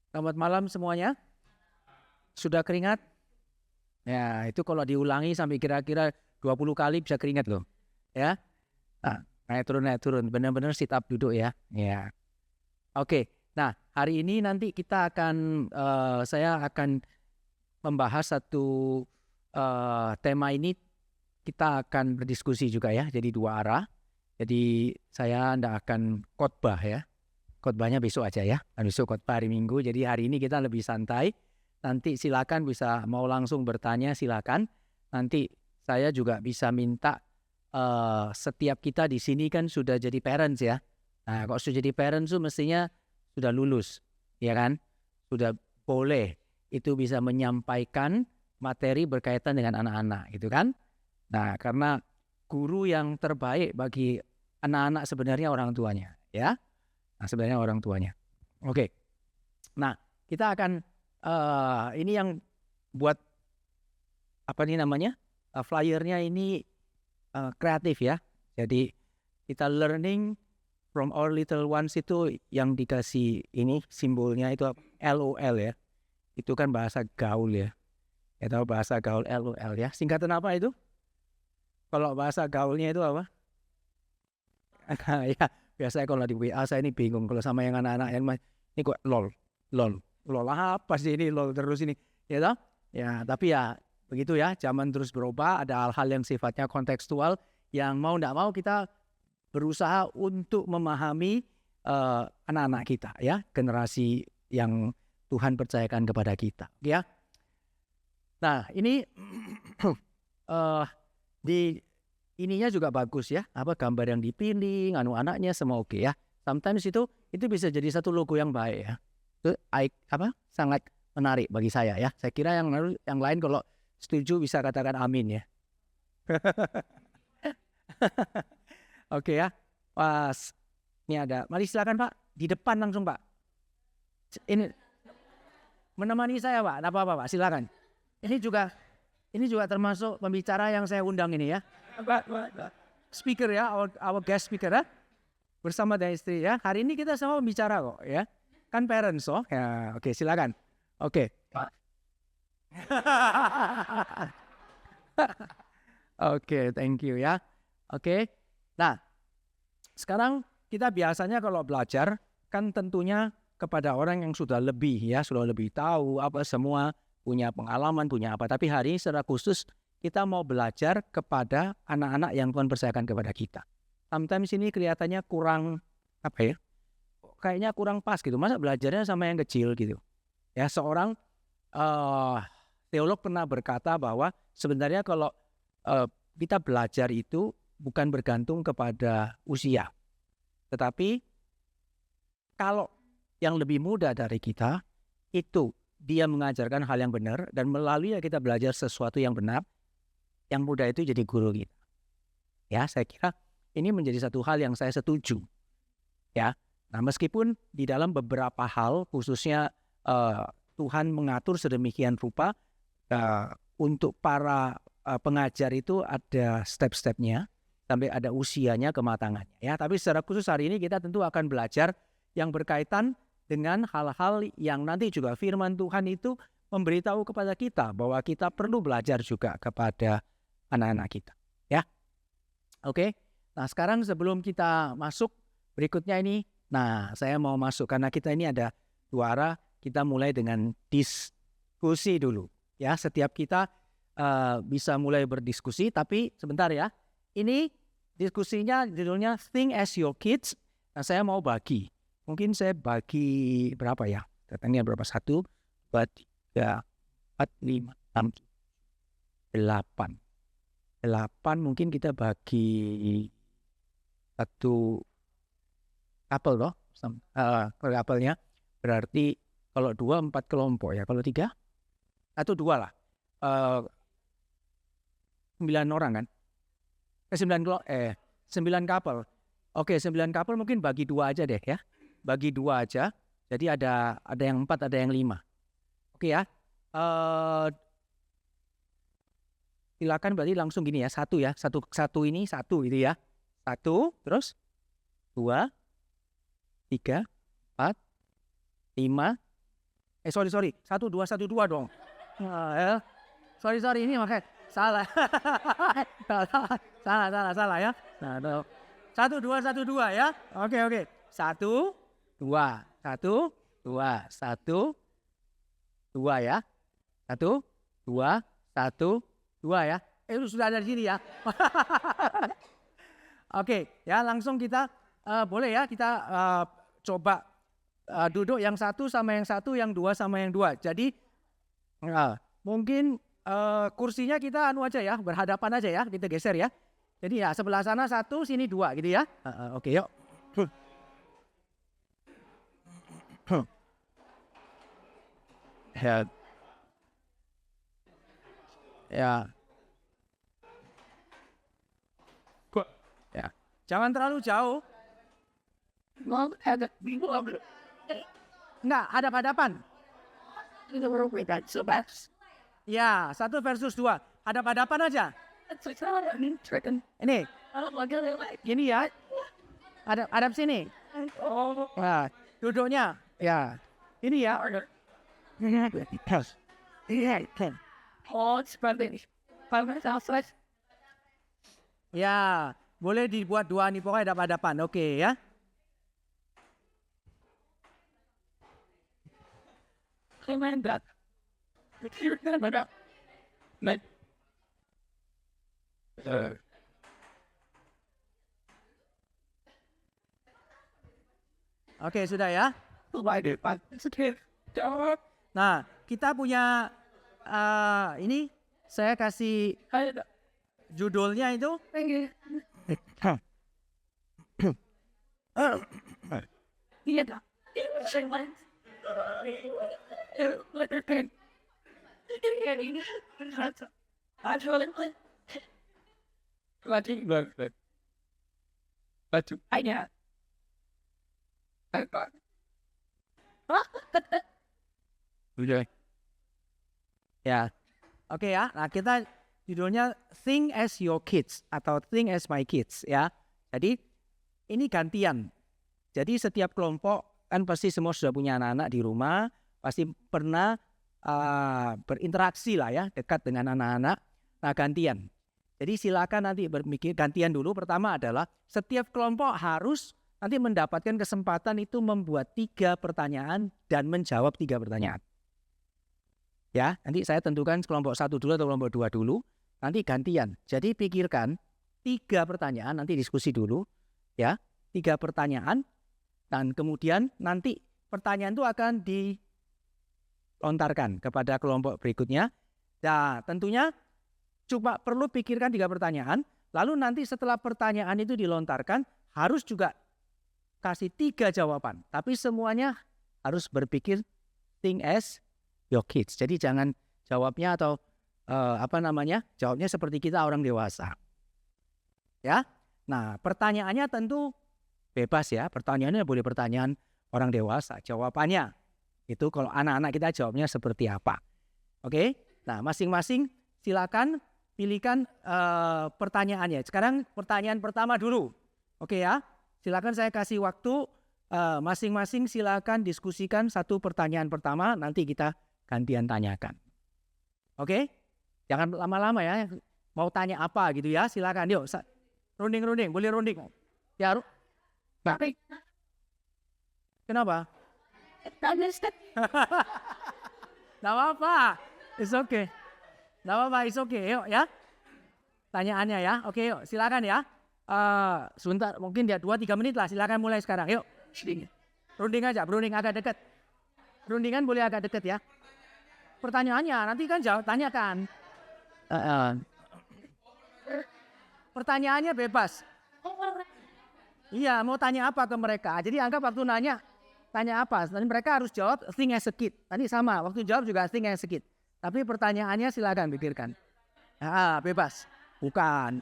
Selamat malam semuanya. Sudah keringat? Ya, itu kalau diulangi sampai kira-kira 20 kali bisa keringat loh. Ya. Nah, naik turun. Benar-benar sit up duduk ya. Ya. Oke. Nah, hari ini nanti kita akan saya akan membahas satu tema ini, kita akan berdiskusi juga ya. Jadi dua arah. Jadi saya tidak akan khotbah ya. Khotbahnya besok aja ya. Besok khotbah hari Minggu. Jadi hari ini kita lebih santai. Nanti silakan bisa mau langsung bertanya silakan. Nanti saya juga bisa minta setiap kita di sini kan sudah jadi parents ya. Nah, kalau sudah jadi parents tuh mestinya sudah lulus, ya kan? Sudah boleh itu bisa menyampaikan materi berkaitan dengan anak-anak, gitu kan? Nah, karena guru yang terbaik bagi anak-anak sebenarnya orang tuanya, ya. Nah, sebenarnya orang tuanya. Oke. Nah, kita akan ini yang buat apa nih namanya? Flyernya ini kreatif ya. Jadi kita learning from our little ones itu yang dikasih ini simbolnya itu LOL ya. Itu kan bahasa gaul ya. Ya tahu bahasa gaul LOL ya. Singkatan apa itu? Kalau bahasa gaulnya itu apa? Ya, biasanya kalau di WA saya ini bingung kalau sama yang anak-anak yang ini kok lol apa sih ini lol terus ini, ya toh? Ya, tapi ya begitu ya, zaman terus berubah, ada hal-hal yang sifatnya kontekstual yang mau tidak mau kita berusaha untuk memahami anak-anak kita ya, generasi yang Tuhan percayakan kepada kita, ya. Nah, ini di ininya juga bagus ya, apa gambar yang dipilih, anaknya semua oke ya. Sometimes itu bisa jadi satu logo yang baik ya. Itu sangat menarik bagi saya ya. Saya kira yang lain kalau setuju bisa katakan amin ya. Oke ya. Pas ini ada. Mari silakan Pak, di depan langsung Pak. Ini menemani saya Pak. Apa Pak? Silakan. Ini juga termasuk pembicara yang saya undang ini ya. Speaker ya, our guest speaker ya, bersama dengan istri ya. Hari ini kita sama bicara kok ya, kan parents oh ya. Oke, silakan. Oke. Oke, thank you ya. Oke. Nah, sekarang kita biasanya kalau belajar kan tentunya kepada orang yang sudah lebih ya, sudah lebih tahu apa semua, punya pengalaman, punya apa. Tapi hari ini secara khusus kita mau belajar kepada anak-anak yang Tuhan percayakan kepada kita. Sometimes ini kelihatannya kurang apa ya? Kayaknya kurang pas gitu. Masa belajarnya sama yang kecil gitu. Ya, seorang teolog pernah berkata bahwa sebenarnya kalau kita belajar itu bukan bergantung kepada usia. Tetapi kalau yang lebih muda dari kita itu dia mengajarkan hal yang benar dan melalui kita belajar sesuatu yang benar, yang muda itu jadi guru kita. Ya, saya kira ini menjadi satu hal yang saya setuju. Ya, nah meskipun di dalam beberapa hal, khususnya Tuhan mengatur sedemikian rupa untuk para pengajar itu ada step-stepnya, sampai ada usianya, kematangannya. Ya, tapi secara khusus hari ini kita tentu akan belajar yang berkaitan dengan hal-hal yang nanti juga firman Tuhan itu memberitahu kepada kita bahwa kita perlu belajar juga kepada anak-anak kita, ya. Oke. Nah, sekarang sebelum kita masuk berikutnya ini, nah saya mau masuk karena kita ini ada dua arah, kita mulai dengan diskusi dulu, ya. Setiap kita bisa mulai berdiskusi, tapi sebentar ya. Ini diskusinya judulnya Think as Your Kids. Nah, saya mau bagi. Mungkin saya bagi berapa ya? Katanya berapa? 1, 2, 3, 4, 5, 6, 8. 8 mungkin kita bagi satu couple loh. Couple-nya berarti kalau 2 4 kelompok ya. Kalau 3 atau 2 lah. 9 orang kan? 9 couple. Oke, 9 couple mungkin bagi 2 aja deh ya. Bagi 2 aja. Jadi ada yang 4, ada yang 5. Oke ya. Silakan berarti langsung gini ya. Satu ya. Satu ini satu gitu ya. 1, terus 2, 3, 4, 5, Sorry. 1212 dong. Sorry, ini makanya salah. salah ya. Nah, 1212 ya. Oke. 1, 2, 1, 2, 1, 2 ya. 1, 2, 1, 2 ya. Itu sudah ada di sini ya. Oke, ya langsung kita boleh ya kita coba duduk yang satu sama yang satu, yang dua sama yang dua. Jadi mungkin kursinya kita anu aja ya, berhadapan aja ya, kita geser ya. Jadi ya sebelah sana 1, sini 2 gitu ya. Oke, yuk. Ya. Jangan terlalu jauh. Enggak, hadap-hadapan. Ya, 1 versus 2. Hadap-hadapan aja. Ini. Gini ya. Hadap sini. Nah, duduknya. Ya. Ini ya. Ya, boleh dibuat 2 nih pokoknya hadap-hadapan. Oke ya. Oke, sudah ya. Nah, kita punya ini saya kasih judulnya itu ya. Oke ya. Nah, kita judulnya Think as Your Kids atau Think as My Kids ya. Jadi ini gantian. Jadi setiap kelompok kan pasti semua sudah punya anak-anak di rumah, pasti pernah berinteraksi lah ya, dekat dengan anak-anak. Nah, gantian. Jadi silakan nanti berpikir gantian dulu. Pertama adalah setiap kelompok harus nanti mendapatkan kesempatan itu membuat 3 pertanyaan dan menjawab 3 pertanyaan. Ya, nanti saya tentukan kelompok 1 dulu atau kelompok 2 dulu. Nanti gantian. Jadi pikirkan 3 pertanyaan, nanti diskusi dulu. Ya, 3 pertanyaan. Dan kemudian nanti pertanyaan itu akan dilontarkan kepada kelompok berikutnya. Nah, tentunya cuma perlu pikirkan 3 pertanyaan. Lalu nanti setelah pertanyaan itu dilontarkan, harus juga kasih 3 jawaban. Tapi semuanya harus berpikir think as your kids. Jadi jangan jawabnya atau jawabnya seperti kita orang dewasa. Ya. Nah, pertanyaannya tentu bebas ya. Pertanyaannya boleh pertanyaan orang dewasa. Jawabannya itu kalau anak-anak kita jawabnya seperti apa. Oke? Nah, masing-masing silakan pilihkan pertanyaannya. Sekarang pertanyaan pertama dulu. Oke ya? Silakan saya kasih waktu masing-masing silakan diskusikan 1 pertanyaan pertama, nanti kita gantian tanyakan. Oke? Jangan lama-lama ya. Mau tanya apa gitu ya, silakan. Yuk, runding, boleh runding. Ya, tapi kenapa? Nggak apa-apa. It's okay. Nggak apa-apa, it's okay. Yuk ya. Tanyaannya ya. Oke, yuk silakan ya. Sebentar, mungkin dia 2-3 menit lah. Silakan mulai sekarang. Yuk. Runding aja, runding agak dekat. Rundingan boleh agak dekat ya. Pertanyaannya nanti kan jawab, tanyakan. Pertanyaannya bebas. Iya, mau tanya apa ke mereka. Jadi anggap waktu tanya apa. Nanti mereka harus jawab think as a kid. Nanti sama, waktu jawab juga think as a kid. Tapi pertanyaannya silakan pikirkan. Bebas. Bukan.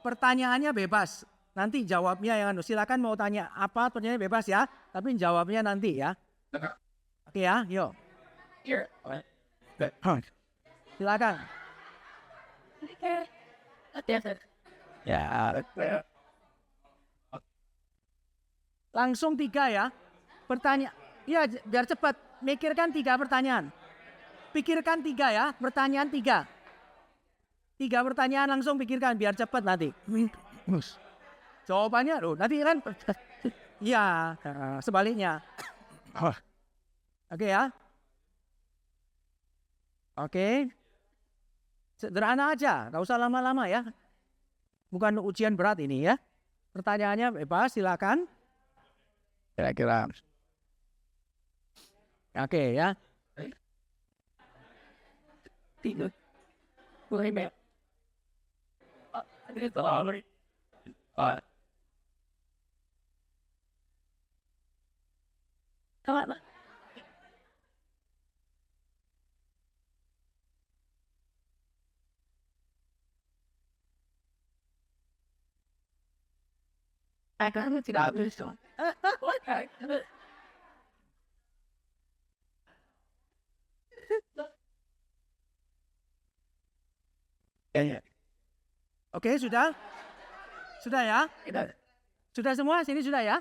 Pertanyaannya bebas. Nanti jawabnya yang silakan mau tanya apa, pertanyaannya bebas ya. Tapi jawabnya nanti ya. Oke ya, yuk. Silakan. Ya. Langsung 3 ya. Pertanyaan. Ya, biar cepat. mikirkan 3 pertanyaan. Pikirkan 3 ya, pertanyaan 3. 3 pertanyaan langsung pikirkan biar cepat nanti. Jawabannya loh, nanti kan iya, sebaliknya. Oke ya. Oke. Sederhana aja, nggak usah lama-lama ya. Bukan ujian berat ini ya. Pertanyaannya bebas, silakan. Kira-kira. Oke ya. Tidur. Akan tidak bisa. Oke, sudah? Sudah ya? Sudah semua? Sini sudah ya?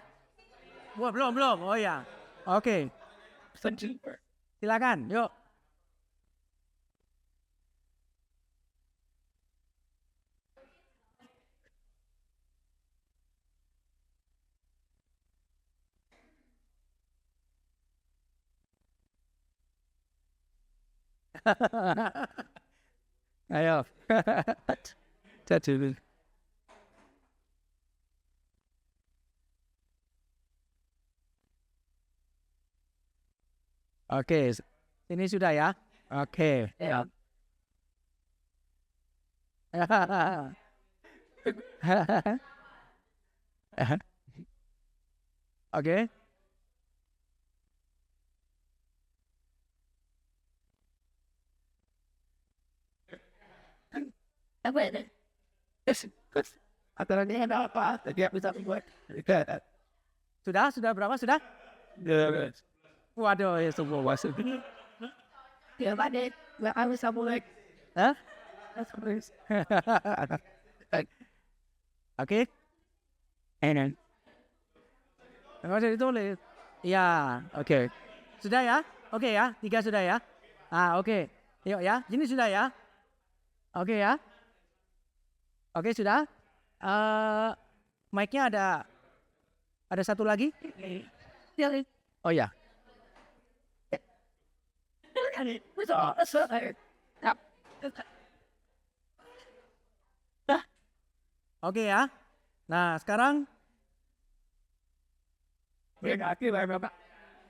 Wah, belum. Oh ya. Oke. Silakan, yuk. Ayo. Dulu. Oke, ini sudah ya. Oke. Ya. Oke. Apa ini? Apa? Sudah berapa sudah? Waduh, ya semua masuk. Ya, Pak. Aku sabuk. Hah? Oke. Enak. Enggak ditulis. Ya, oke. Sudah ya? Oke ya, 3 sudah ya? Oke. Yuk ya, ini sudah ya? Oke ya? Oke, sudah? Mic-nya ada satu lagi? Oh ya. Oke ya. Nah, sekarang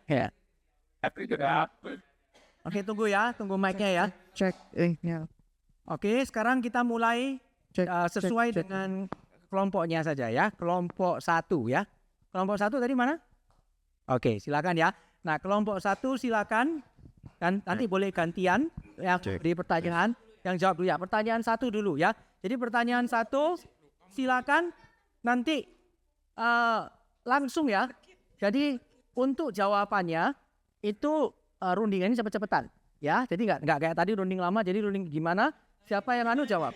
ya. Oke, tunggu ya, tunggu mic-nya ya. Cek. Oke, sekarang kita mulai sesuai dengan kelompoknya saja ya. Kelompok 1 ya. Kelompok 1 tadi mana? Oke, silakan ya. Nah, kelompok 1 silakan. Kan nanti boleh gantian yang beri pertanyaan, yang jawab dulu ya. Pertanyaan 1 dulu ya. Jadi pertanyaan 1 silakan nanti langsung ya. Jadi untuk jawabannya itu rundingannya cepet-cepetan ya. Jadi nggak kayak tadi runding lama. Jadi runding gimana? Siapa yang jawab?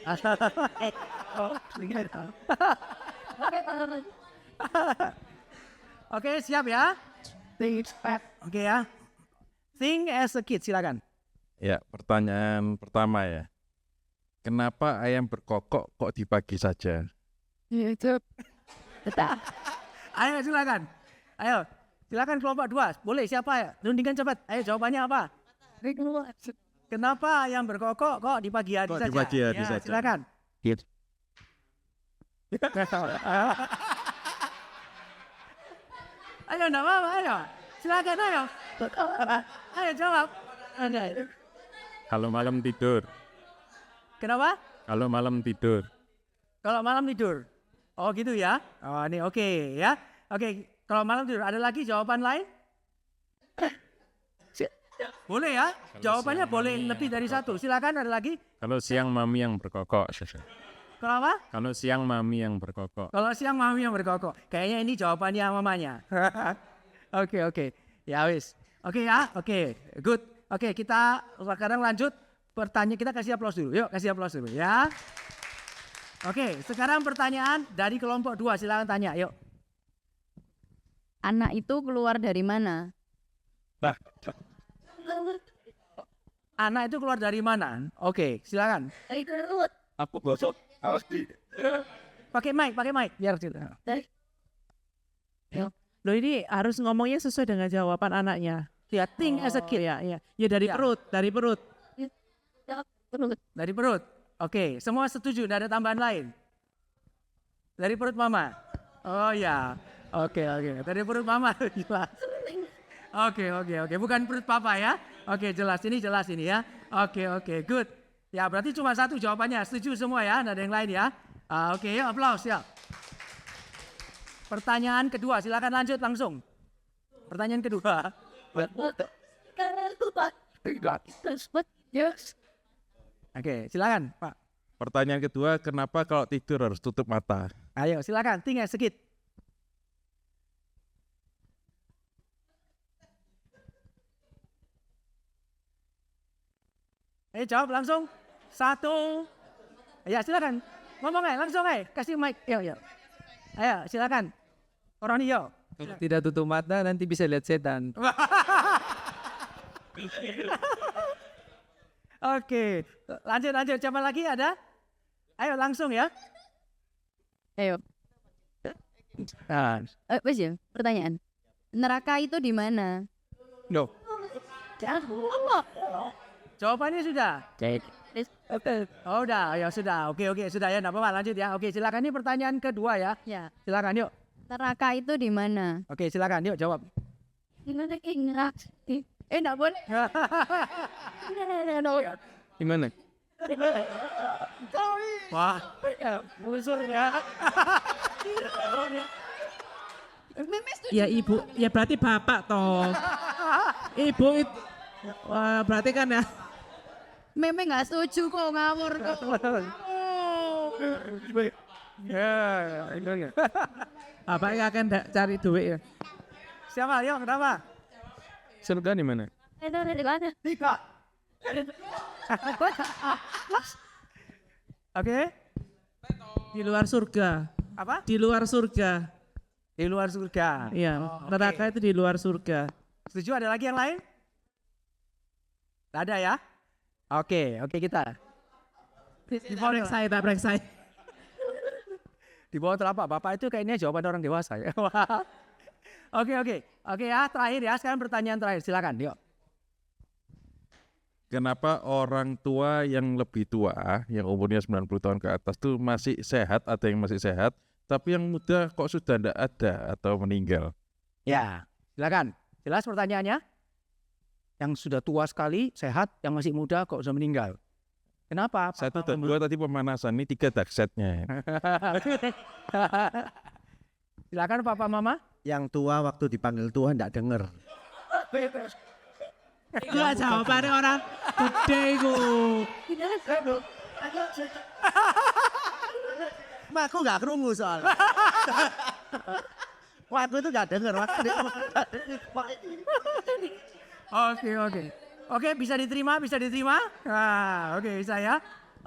Oke, siap ya? Oke ya. Think as a kid, silakan. Ya, pertanyaan pertama ya. Kenapa ayam berkokok kok di pagi saja? Itu. Ayo silakan. Ayo, silakan kelompok 2. Boleh siapa ya? Rundingkan cepat. Ayo jawabannya apa? Kenapa ayam berkokok kok di pagi hari saja? Di pagi hari saja. Silakan. Ayo, enggak apa-apa, ayo. Silakan, ayo. Ayo jawab. Kalau malam tidur. Kenapa? Kalau malam tidur. Kalau malam tidur. Oh gitu ya. Oh ini oke ya. Oke, kalau malam tidur ada lagi jawaban lain? Boleh ya. Jawabannya boleh lebih dari 1. Silakan, ada lagi. Kalau siang mami yang berkokok. Kenapa? Kalau siang mami yang berkokok. Kalau siang mami yang berkokok. Kayaknya ini jawabannya mamanya. Oke. Ya wis. Oke ya. Oke. Good. Oke, kita sekarang lanjut. Pertanyaan kita kasih aplaus dulu. Yuk, kasih aplaus dulu ya. Oke, sekarang pertanyaan dari kelompok 2. Silakan tanya, yuk. Anak itu keluar dari mana? Anak itu keluar dari mana? Oke, silakan. Aku gosok. Pakai mic biar kita. Loh ini harus ngomongnya sesuai dengan jawaban anaknya. Ya, think as a kid ya. Ya dari Ya. perut, dari perut. Dari perut. Oke, semua setuju, tidak ada tambahan lain. Dari perut mama. Oh ya. Oke. Dari perut mama jelas. Oke. Bukan perut papa ya. Oke, jelas ini ya. Oke, good. Ya, berarti cuma satu jawabannya. Setuju semua ya, tidak ada yang lain ya. Oke, yuk aplaus ya. Pertanyaan kedua, silakan lanjut langsung. Pertanyaan kedua. Oke, silakan, Pak. Pertanyaan kedua, kenapa kalau tidur harus tutup mata? Ayo, silakan, tinggal sedikit. Ayo jawab langsung. 1. Ya, silakan. Ngomong aja, langsung aja. Kasih mic. Ayo. Ayo, silakan. Koroni, yo. Kalau tidak tutup mata nanti bisa lihat setan. Oke, lanjut. Siapa lagi ada? Ayo langsung ya. Ayo, Nah, wes ya, pertanyaan. Neraka itu di mana? no. Jawabannya sudah. Oh, udah, ya sudah. Oke, sudah ya, enggak apa-apa, lanjut ya. Oke, silakan ini pertanyaan kedua ya. Ya, Silakan yuk. neraka itu di mana? Oke, silakan yuk jawab. Enggak boleh. Gimana? Wah, Ya ibu, ya berarti bapak toh. Ibu itu, wah berarti kan ya. Meme nggak setuju kok ngawur kok. Bapak akan cari duit ya. siapa? Yuk, kenapa? Surga di mana? Tiga. Oke, Di luar surga. apa? Di luar surga. Di luar surga. Iya, neraka itu di luar surga. Setuju? Ada lagi yang lain? Tak ada ya? Oke, kita. Tak break saya. Di bawah telapak Bapak itu kayaknya jawaban orang dewasa ya. Oke ya, terakhir ya. Sekarang pertanyaan terakhir, silakan. Yuk. Kenapa orang tua yang lebih tua, yang umurnya 90 tahun ke atas tuh masih sehat, ada yang masih sehat, tapi yang muda kok sudah tidak ada atau meninggal? Ya, silakan. Jelas pertanyaannya? Yang sudah tua sekali, sehat, yang masih muda kok sudah meninggal. Kenapa? 1 dan 2 tadi pemanasan, ini 3 dark setnya. Silakan Papa Mama. Yang tua waktu dipanggil Tuhan tidak dengar. Itu lah jawabannya orang gede itu. Mak, aku nggak kerungu soalnya. Waktu itu nggak dengar. Oke, bisa diterima. Nah, oke, bisa ya.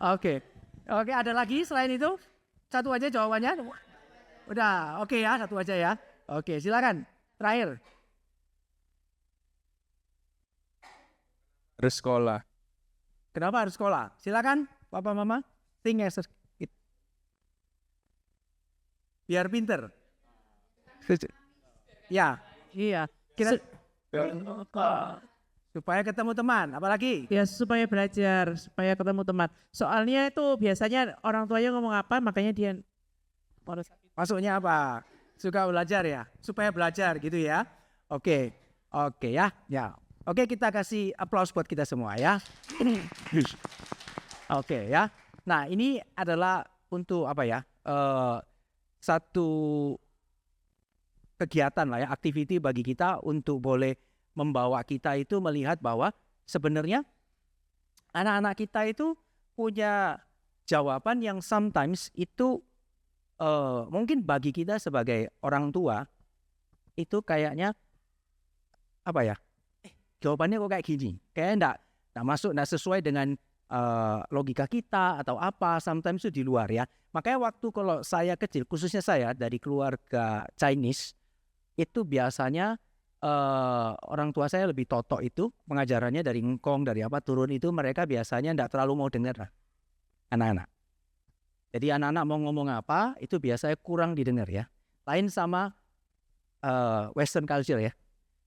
Oke, ada lagi selain itu? Satu aja jawabannya? Udah, oke ya, satu aja ya. Oke, silakan. Terakhir. Harus sekolah. Kenapa harus sekolah? Silakan, Papa Mama. Think as a kid. Biar pinter. Ya, Iya. kita supaya ketemu teman. Apalagi? Ya supaya belajar, supaya ketemu teman. Soalnya itu biasanya orang tuanya ngomong apa, makanya dia Masuknya apa? Suka belajar ya? Supaya belajar gitu ya? Oke ya. Oke, kita kasih aplaus buat kita semua ya. Oke ya. Nah, ini adalah untuk apa ya? Satu kegiatan lah ya, activity bagi kita untuk boleh membawa kita itu melihat bahwa sebenarnya anak-anak kita itu punya jawaban yang sometimes itu mungkin bagi kita sebagai orang tua itu kayaknya apa ya? Jawabannya kok kayak gini, kayak enggak masuk, enggak sesuai dengan logika kita atau apa, sometimes itu di luar ya. Makanya waktu kalau saya kecil, khususnya saya dari keluarga Chinese, itu biasanya orang tua saya lebih totok itu pengajarannya dari ngkong, dari apa turun itu mereka biasanya tidak terlalu mau dengar anak-anak. Jadi anak-anak mau ngomong apa itu biasanya kurang didengar ya. Lain sama Western culture ya.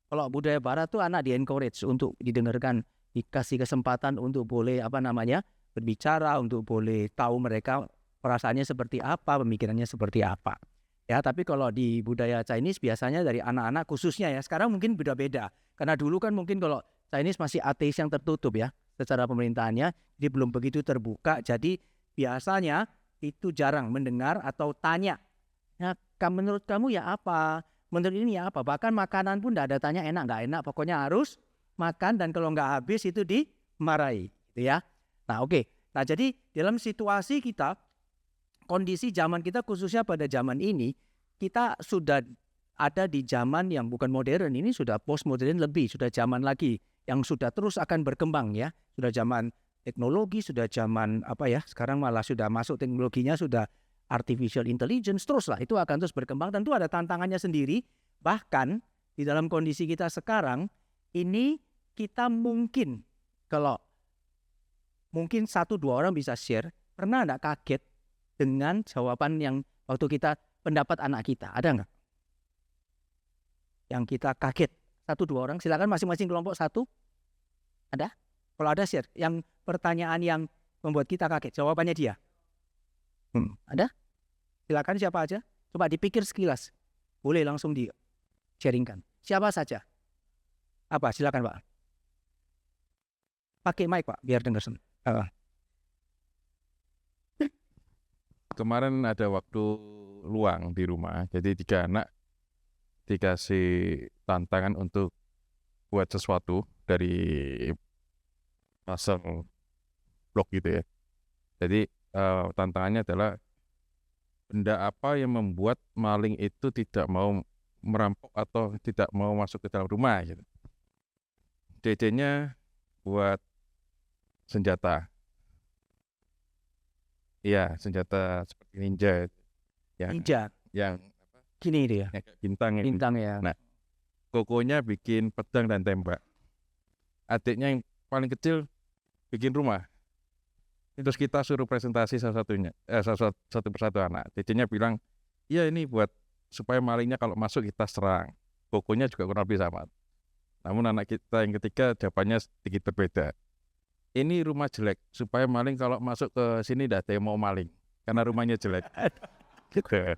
Kalau budaya Barat tuh anak di encourage untuk didengarkan, dikasih kesempatan untuk boleh berbicara, untuk boleh tahu mereka perasaannya seperti apa, pemikirannya seperti apa. Ya, tapi kalau di budaya Chinese biasanya dari anak-anak khususnya ya, sekarang mungkin beda-beda. Karena dulu kan mungkin kalau Chinese masih ateis yang tertutup ya, secara pemerintahannya, jadi belum begitu terbuka. Jadi biasanya itu jarang mendengar atau tanya. Ya, menurut kamu ya apa? Menurut ini ya apa? Bahkan makanan pun tidak ada tanya enak nggak enak, pokoknya harus makan dan kalau nggak habis itu dimarahi, gitu ya. Nah oke. Nah jadi dalam situasi kita, kondisi zaman kita khususnya pada zaman ini, kita sudah ada di zaman yang bukan modern, ini sudah postmodern lebih, sudah zaman lagi yang sudah terus akan berkembang ya. Sudah zaman teknologi, sudah zaman sekarang malah sudah masuk teknologinya, sudah artificial intelligence, teruslah itu akan terus berkembang dan itu ada tantangannya sendiri. Bahkan di dalam kondisi kita sekarang ini kita mungkin kalau mungkin 1-2 orang bisa share, pernah enggak kaget dengan jawaban yang waktu kita pendapat anak kita, ada enggak? Yang kita kaget 1-2 orang, silakan masing-masing kelompok satu. Ada? Kalau ada share, yang pertanyaan yang membuat kita kaget, jawabannya dia. Ada? Silakan siapa aja. Coba dipikir sekilas. Boleh langsung di-sharingkan. Siapa saja? Apa? Silakan Pak. Pakai mic Pak, biar dengar semua. Kemarin ada waktu luang di rumah, jadi 3 anak dikasih tantangan untuk buat sesuatu dari puzzle blok gitu ya. Jadi tantangannya adalah benda apa yang membuat maling itu tidak mau merampok atau tidak mau masuk ke dalam rumah gitu. DC-nya buat senjata. Iya, senjata seperti ninja Ninja. yang Gini dia. kayak bintang itu. Bintang ya. Nah, kokonya bikin pedang dan tembak. Adiknya yang paling kecil bikin rumah. Terus kita suruh presentasi satu persatu anak. DC-nya bilang, iya ini buat supaya malingnya kalau masuk kita serang. Kokonya juga kurang lebih sama. Namun anak kita yang ketiga jawabannya sedikit berbeda. Ini rumah jelek supaya maling kalau masuk ke sini tidak ada yang mau maling karena rumahnya jelek. Gitu.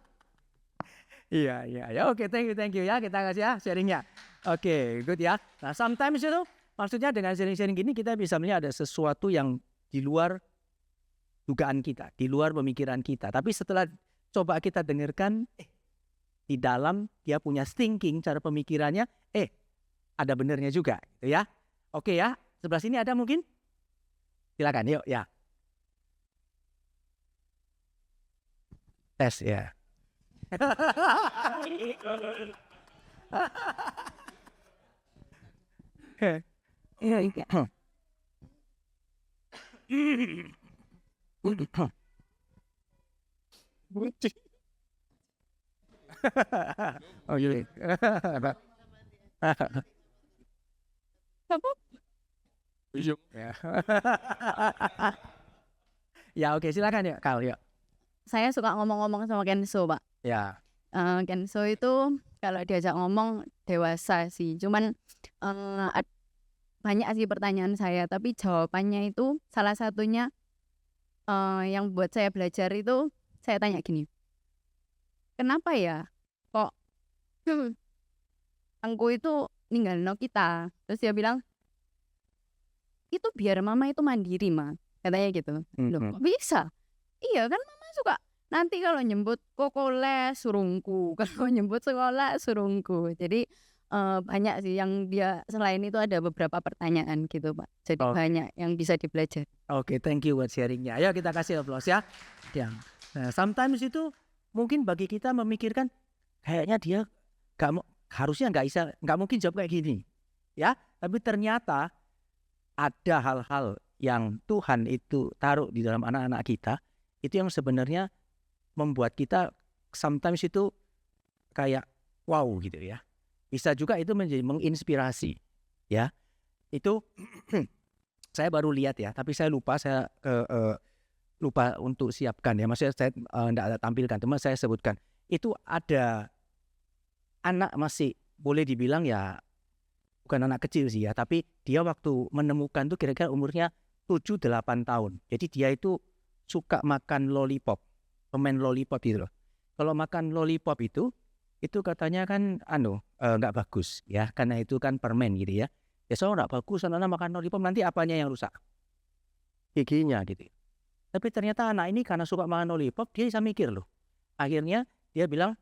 Iya. Oke, thank you ya. Kita kasih ya sharingnya. Oke, good ya. Nah, sometimes itu maksudnya dengan sharing-sharing gini kita bisa melihat ada sesuatu yang di luar dugaan kita, di luar pemikiran kita. Tapi setelah coba kita dengarkan, di dalam dia punya thinking, cara pemikirannya, ada benernya juga, gitu ya. Oke ya. Sebelah sini ada mungkin? Silakan, yuk ya. Tes ya. Oh iya. Ya oke, silakan ya Kal ya. Saya suka ngomong-ngomong sama Kenzo, Pak. Ya. Kenzo itu kalau diajak ngomong dewasa sih. Cuman banyak sih pertanyaan saya, tapi jawabannya itu salah satunya yang buat saya belajar itu saya tanya gini. Kenapa ya kok Angku itu ninggalin kita? Terus dia bilang, itu biar mama itu mandiri, Ma. Katanya gitu. Loh, kok bisa? Iya kan mama suka nanti kalau nyebut koko les surungku, kalau nyebut sekolah surungku. Jadi banyak sih yang dia selain itu ada beberapa pertanyaan gitu, Pak. Jadi banyak yang bisa dipelajari. Oke, thank you buat sharingnya. Ayo kita kasih applause ya. Nah, sometimes itu mungkin bagi kita memikirkan kayaknya dia harusnya nggak mungkin jawab kayak gini, ya. Tapi ternyata ada hal-hal yang Tuhan itu taruh di dalam anak-anak kita, itu yang sebenarnya membuat kita sometimes itu kayak wow gitu ya. bisa juga itu menjadi menginspirasi, ya. Itu saya baru lihat ya, tapi saya lupa lupa untuk siapkan ya. Maksudnya saya enggak ada tampilkan, cuma saya sebutkan. Itu ada anak masih boleh dibilang ya bukan anak kecil sih ya, tapi dia waktu menemukan tuh kira-kira umurnya 7-8 tahun. Jadi dia itu suka makan lollipop, permen lollipop gitu loh. Kalau makan lollipop itu katanya kan nggak bagus ya, karena itu kan permen gitu ya. Ya soalnya nggak bagus, anak-anak makan lollipop nanti apanya yang rusak? Giginya gitu. Tapi ternyata anak ini karena suka makan lollipop, dia bisa mikir loh. Akhirnya dia bilang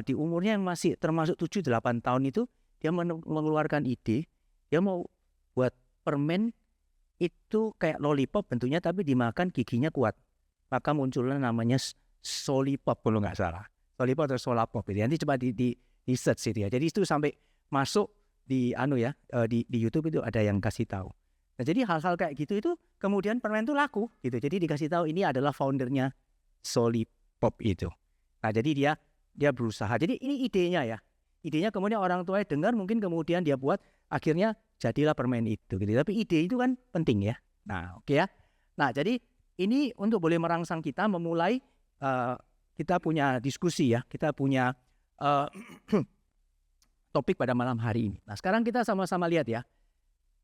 di umurnya yang masih termasuk 7-8 tahun itu, dia mengeluarkan ide, dia mau buat permen itu kayak lollipop bentuknya tapi dimakan giginya kuat. Maka munculnya namanya Solipop kalau nggak salah. Solipop atau Solapop itu. Nanti coba di search itu ya. Jadi itu sampai masuk di di YouTube itu ada yang kasih tahu. Nah, jadi hal-hal kayak gitu itu kemudian permen itu laku gitu. Jadi dikasih tahu ini adalah foundernya Solipop itu. Nah, jadi dia berusaha. Jadi ini idenya ya. Idenya kemudian orang tuanya dengar, mungkin kemudian dia buat, akhirnya jadilah permen itu gitu. Tapi ide itu kan penting ya. Nah, oke ya. Nah, jadi ini untuk boleh merangsang kita memulai kita punya diskusi ya. Kita punya topik pada malam hari ini. Nah, sekarang kita sama-sama lihat ya.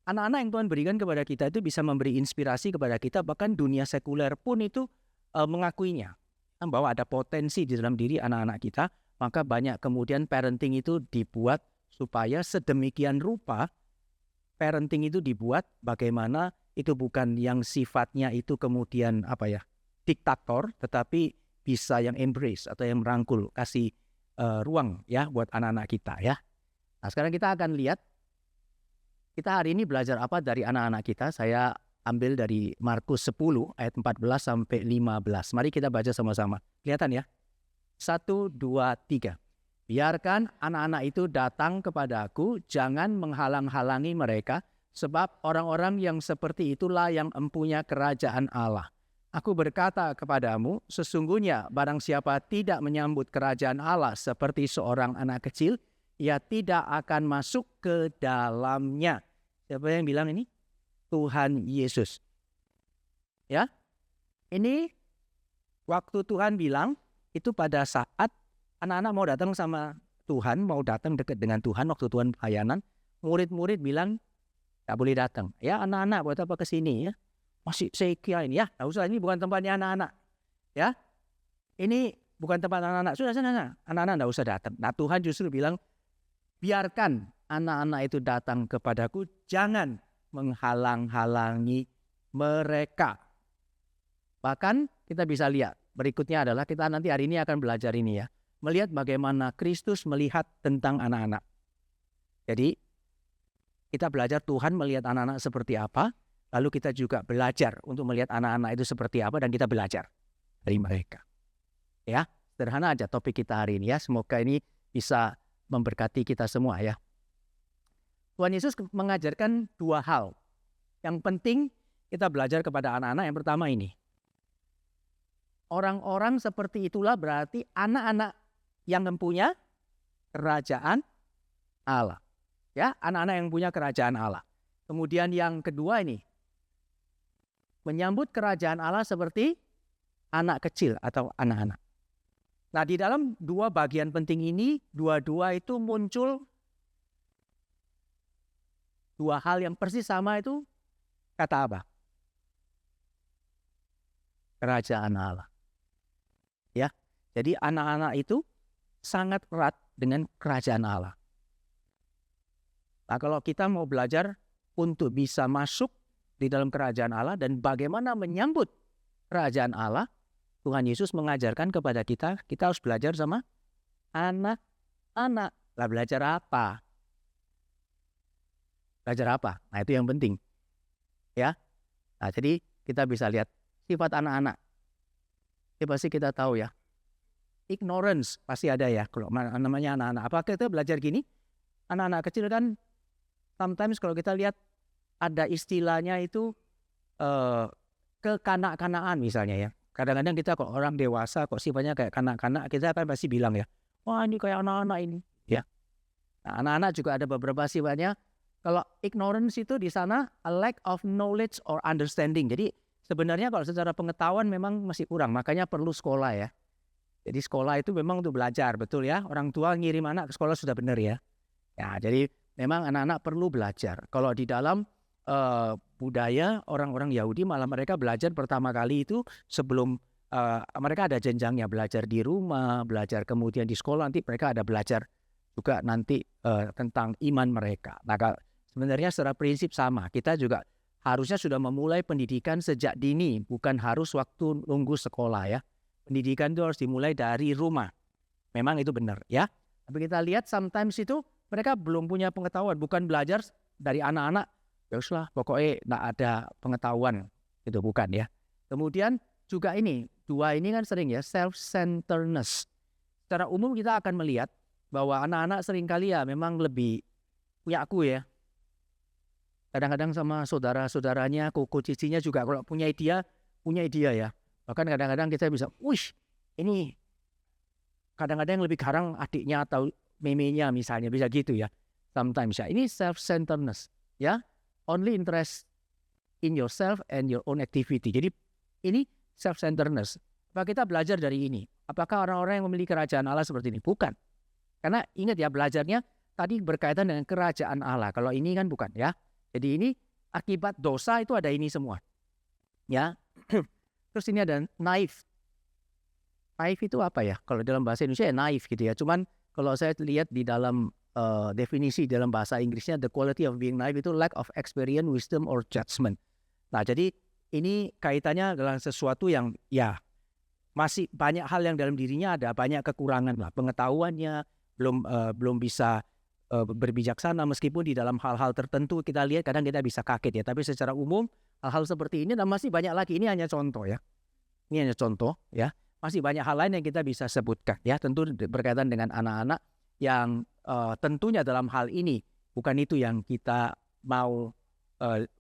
Anak-anak yang Tuhan berikan kepada kita itu bisa memberi inspirasi kepada kita, bahkan dunia sekuler pun itu mengakuinya. Bahwa ada potensi di dalam diri anak-anak kita, maka banyak kemudian parenting itu dibuat supaya sedemikian rupa parenting itu dibuat bagaimana itu bukan yang sifatnya itu kemudian diktator, tetapi bisa yang embrace atau yang merangkul, kasih ruang ya buat anak-anak kita ya. Nah, sekarang kita akan lihat kita hari ini belajar apa dari anak-anak kita. Saya ambil dari Markus 10 ayat 14 sampai 15. Mari kita baca sama-sama. Kelihatan ya? 1, 2, 3. Biarkan anak-anak itu datang kepadaku, jangan menghalang-halangi mereka, sebab orang-orang yang seperti itulah yang empunya kerajaan Allah. Aku berkata kepadamu, sesungguhnya barang siapa tidak menyambut kerajaan Allah seperti seorang anak kecil, ia tidak akan masuk ke dalamnya. Siapa yang bilang ini? Tuhan Yesus. Ya, ini waktu Tuhan bilang, itu pada saat anak-anak mau datang sama Tuhan, mau datang dekat dengan Tuhan waktu Tuhan pelayanan, murid-murid bilang, tak boleh datang. Ya anak-anak buat apa ke sini ya? Masih sekia ini ya, tak usah, ini bukan tempatnya anak-anak. Ya, ini bukan tempat anak-anak, sudah sana, anak-anak tak usah datang. Nah, Tuhan justru bilang, biarkan anak-anak itu datang kepadaku, jangan menghalang-halangi mereka. Bahkan kita bisa lihat, berikutnya adalah kita nanti hari ini akan belajar ini ya. Melihat bagaimana Kristus melihat tentang anak-anak. Jadi kita belajar Tuhan melihat anak-anak seperti apa. Lalu kita juga belajar untuk melihat anak-anak itu seperti apa. Dan kita belajar dari mereka. Ya, sederhana aja topik kita hari ini ya. Semoga ini bisa memberkati kita semua ya. Tuhan Yesus mengajarkan 2 hal. Yang penting kita belajar kepada anak-anak. Yang pertama ini. Orang-orang seperti itulah berarti anak-anak yang mempunyai kerajaan Allah. Ya, anak-anak yang punya kerajaan Allah. Kemudian yang kedua ini, menyambut kerajaan Allah seperti anak kecil atau anak-anak. Nah, di dalam 2 bagian penting ini, dua-dua itu muncul 2 hal yang persis sama itu kata apa? Kerajaan Allah. Ya, jadi anak-anak itu sangat erat dengan kerajaan Allah. Nah, kalau kita mau belajar untuk bisa masuk di dalam kerajaan Allah dan bagaimana menyambut kerajaan Allah, Tuhan Yesus mengajarkan kepada kita, kita harus belajar sama anak-anak. Lah belajar apa? Belajar apa? Nah, itu yang penting. Ya. Nah, jadi kita bisa lihat sifat anak-anak. Ini pasti kita tahu ya. Ignorance pasti ada ya. Kalau namanya anak-anak. Apa kita belajar gini? Anak-anak kecil kan sometimes kalau kita lihat ada istilahnya itu kekanak-kanakan misalnya ya. Kadang-kadang kita kok orang dewasa kok sifatnya kayak kanak-kanak, kita kan pasti bilang ya, wah ini kayak anak-anak ini. Ya. Nah, anak-anak juga ada beberapa sifatnya. Kalau ignorance itu di sana a lack of knowledge or understanding. Jadi sebenarnya kalau secara pengetahuan memang masih kurang, makanya perlu sekolah ya. Jadi sekolah itu memang untuk belajar, betul ya. Orang tua ngirim anak ke sekolah sudah benar ya. Ya, jadi memang anak-anak perlu belajar. Kalau di dalam budaya orang-orang Yahudi malah mereka belajar pertama kali itu sebelum mereka ada jenjangnya, belajar di rumah, belajar kemudian di sekolah, nanti mereka ada belajar juga nanti tentang iman mereka. Nah, sebenarnya secara prinsip sama. Kita juga harusnya sudah memulai pendidikan sejak dini, bukan harus waktu nunggu sekolah ya. Pendidikan itu harus dimulai dari rumah. Memang itu benar ya. Tapi kita lihat sometimes itu mereka belum punya pengetahuan, bukan belajar dari anak-anak. Ya uslah, pokoknya tidak ada pengetahuan, itu bukan ya. Kemudian juga ini, dua ini kan sering ya, self-centeredness. Secara umum kita akan melihat bahwa anak-anak seringkali ya memang lebih punya aku ya. Kadang-kadang sama saudara-saudaranya, koko cicinya juga kalau punya ide ya. Bahkan kadang-kadang kita bisa, wih ini kadang-kadang yang lebih garang adiknya atau memenya misalnya, bisa gitu ya. Sometimes ya, ini self-centeredness ya. Only interest in yourself and your own activity. Jadi ini self-centeredness. Apa kita belajar dari ini? Apakah orang-orang yang memiliki kerajaan Allah seperti ini? Bukan. Karena ingat ya, belajarnya tadi berkaitan dengan kerajaan Allah. Kalau ini kan bukan ya. Jadi ini akibat dosa itu ada ini semua. Ya. Terus ini ada naif. Naif itu apa ya? Kalau dalam bahasa Indonesia ya naif gitu ya. Cuman kalau saya lihat di dalam definisi dalam bahasa Inggrisnya, the quality of being naive itu lack of experience, wisdom, or judgment. Nah, jadi ini kaitannya dengan sesuatu yang ya masih banyak hal yang dalam dirinya ada banyak kekurangan lah. Pengetahuannya belum bisa berbijaksana, meskipun di dalam hal-hal tertentu kita lihat kadang kita bisa kaget ya. Tapi secara umum hal-hal seperti ini dan masih banyak lagi. Ini hanya contoh ya. Ini hanya contoh ya. Masih banyak hal lain yang kita bisa sebutkan ya. Tentu berkaitan dengan anak-anak yang tentunya dalam hal ini bukan itu yang kita mau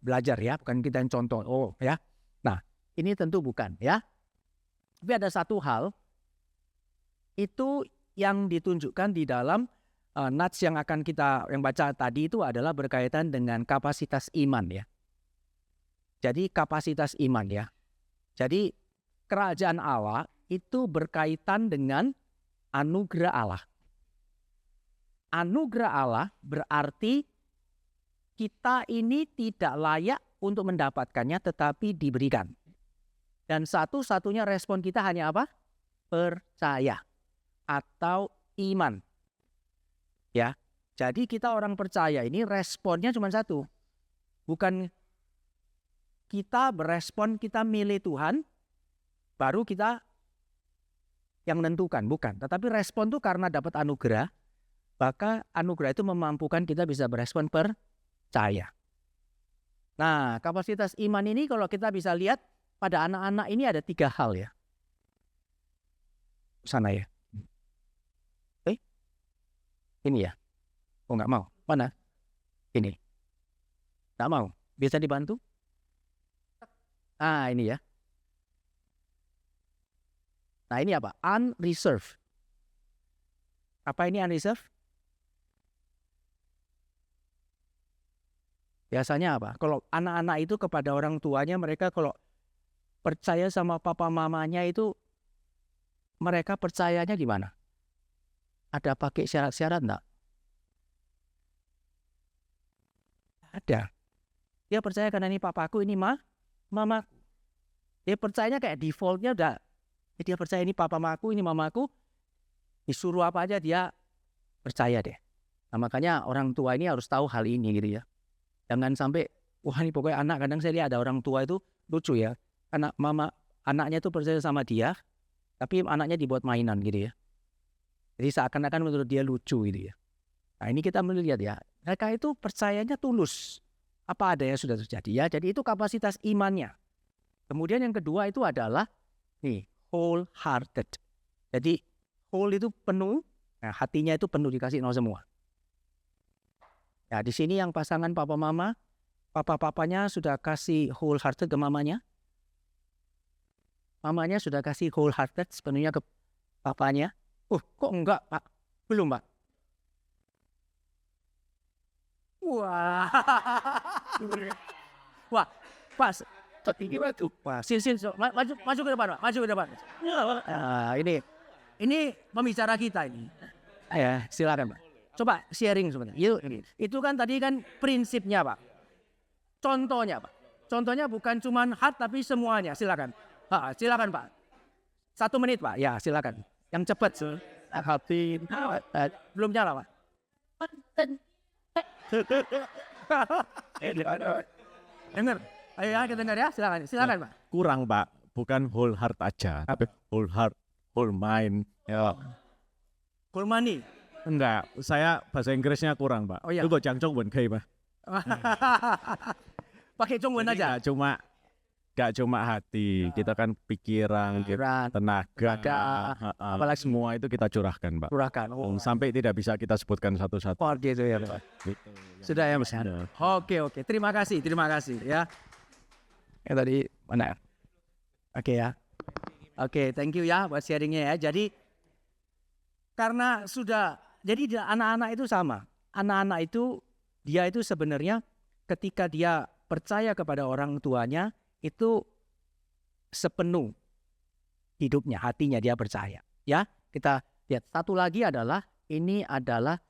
belajar ya, bukan kita yang contoh ya. Nah, ini tentu bukan ya. Tapi ada satu hal itu yang ditunjukkan di dalam nats yang akan kita yang baca tadi itu adalah berkaitan dengan kapasitas iman ya. Jadi kapasitas iman ya. Jadi kerajaan Allah itu berkaitan dengan anugerah Allah. Anugerah Allah berarti kita ini tidak layak untuk mendapatkannya tetapi diberikan. Dan satu-satunya respon kita hanya apa? Percaya atau iman. Ya. Jadi kita orang percaya ini responnya cuma satu. Bukan kita berespon, kita milih Tuhan baru kita yang menentukan, bukan. Tetapi respon itu karena dapat anugerah, maka anugerah itu memampukan kita bisa berespon percaya. Nah, kapasitas iman ini kalau kita bisa lihat pada anak-anak ini ada 3 hal ya. Sana ya. Ini ya. Oh nggak mau. Mana? Ini. Nggak mau. Bisa dibantu? Ah ini ya. Nah ini apa? Unreserved. Apa ini unreserved? Biasanya apa? Kalau anak-anak itu kepada orang tuanya, mereka kalau percaya sama papa mamanya itu, mereka percayanya gimana? Ada pakai syarat-syarat enggak? Ada. Dia percaya karena ini papaku, ini mama. Dia percayanya kayak defaultnya udah. Dia percaya ini papa mamaku, ini mamaku. Disuruh apa aja dia percaya deh. Nah, makanya orang tua ini harus tahu hal ini gitu ya. Jangan sampai, wah ini pokoknya anak, kadang saya lihat ada orang tua itu lucu ya. Anaknya itu percaya sama dia, tapi anaknya dibuat mainan gitu ya. Jadi seakan-akan menurut dia lucu gitu ya. Nah ini kita melihat ya, mereka itu percayanya tulus. Apa ada yang sudah terjadi ya. Jadi itu kapasitas imannya. Kemudian yang kedua itu adalah nih, wholehearted. Jadi whole itu penuh, nah hatinya itu penuh dikasih nol semua. Nah di sini yang pasangan papa mama, papa-papanya sudah kasih wholehearted ke mamanya. Mamanya sudah kasih wholehearted sepenuhnya ke papanya. Kok enggak Pak? Belum Pak. Wah. Wah, pas. Wah, sini, maju ke depan, Pak. Maju ke depan. Ini pembicara kita ini. Ya, silakan, Pak. Coba sharing sebentar. Itu kan tadi kan prinsipnya, Pak. Contohnya, Pak. Contohnya bukan cuma heart tapi semuanya. Silakan. Silakan, Pak. 1 menit, Pak. Ya, silakan. Yang cepat. Hati. Belum nyala, Pak. Dengar. Ayo ya, kita dengar ya. Silakan, Pak. Kurang Pak, bukan whole heart aja. Whole heart, whole mind. Ya. Cool money. Enggak, saya bahasa Inggrisnya kurang Pak. Oh, iya. Lu kok Jangcong Wen Kei Pak? Pakai Zhongwen aja. Gak cuma hati, kita kan pikiran, tenaga, apalagi semua itu kita curahkan Pak. curahkan. Sampai tidak bisa kita sebutkan satu-satu. Oh, gitu ya, Pak. Gitu. Sudah ya, Mas. Oke. Terima kasih ya. Tadi mana? Oke ya. Oke, thank you ya buat sharingnya ya. Jadi karena jadi anak-anak itu sama. Anak-anak itu dia itu sebenarnya ketika dia percaya kepada orang tuanya itu sepenuh hidupnya, hatinya dia percaya. Ya, kita lihat satu lagi adalah ini adalah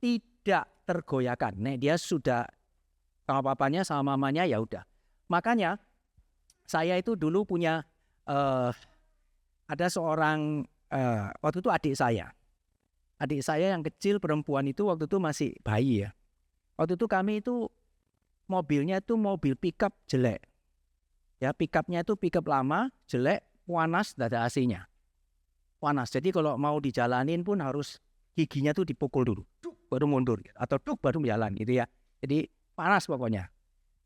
tidak tergoyahkan. Nih dia sudah sama papanya sama mamanya ya udah. Makanya saya itu dulu punya ada seorang waktu itu adik saya yang kecil perempuan itu waktu itu masih bayi ya. Waktu itu kami itu mobilnya itu mobil pickup jelek. Ya, pickupnya itu pickup lama, jelek, panas, tidak ada AC-nya. Panas. Jadi kalau mau dijalanin pun harus giginya tuh dipukul dulu, baru mundur atau baru jalan gitu ya. Jadi panas pokoknya.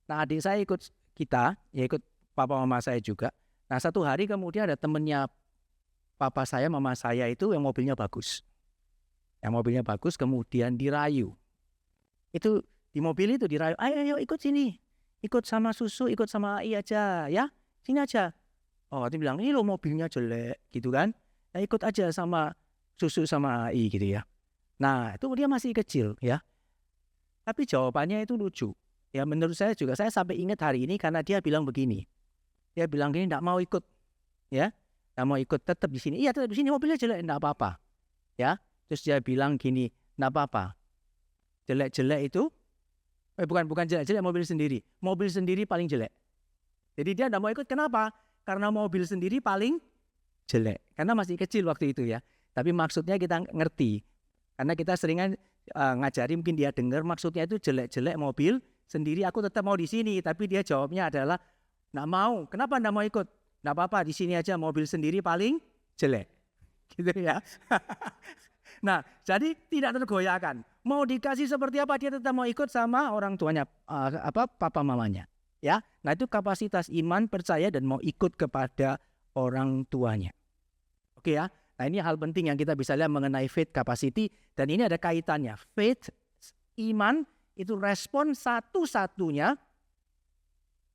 Nah, adik saya ikut kita, ya ikut papa mama saya juga. Nah, satu hari kemudian ada temennya papa saya, mama saya itu yang mobilnya bagus. Yang mobilnya bagus kemudian dirayu. Itu di mobil itu dirayu, ayo ikut sini. Ikut sama susu, ikut sama AI aja ya. Sini aja. Oh, dia bilang, ini lo mobilnya jelek gitu kan. Ya, ikut aja sama susu sama AI gitu ya. Nah, itu dia masih kecil ya. Tapi jawabannya itu lucu. Ya, menurut saya juga, saya sampai ingat hari ini karena dia bilang begini. Dia bilang gini, enggak mau ikut. Ya, enggak mau ikut, tetap di sini. Iya, tetap di sini, mobilnya jelek, enggak apa-apa. Ya, terus dia bilang gini, enggak apa-apa. Jelek-jelek itu bukan jelek-jelek mobil sendiri. Mobil sendiri paling jelek. Jadi dia enggak mau ikut, kenapa? Karena mobil sendiri paling jelek. Karena masih kecil waktu itu ya. Tapi maksudnya kita ngerti. Karena kita seringan ngajari, mungkin dia dengar maksudnya itu jelek-jelek mobil sendiri, aku tetap mau di sini. Tapi dia jawabnya adalah enggak mau. Kenapa enggak mau ikut? Enggak apa-apa, di sini aja, mobil sendiri paling jelek. Gitu ya. Nah, jadi tidak tergoyahkan. Mau dikasih seperti apa dia tetap mau ikut sama orang tuanya, papa mamanya. Ya, nah itu kapasitas iman, percaya dan mau ikut kepada orang tuanya. Oke ya. Nah, ini hal penting yang kita bisa lihat mengenai faith capacity dan ini ada kaitannya. Faith, iman itu respon satu-satunya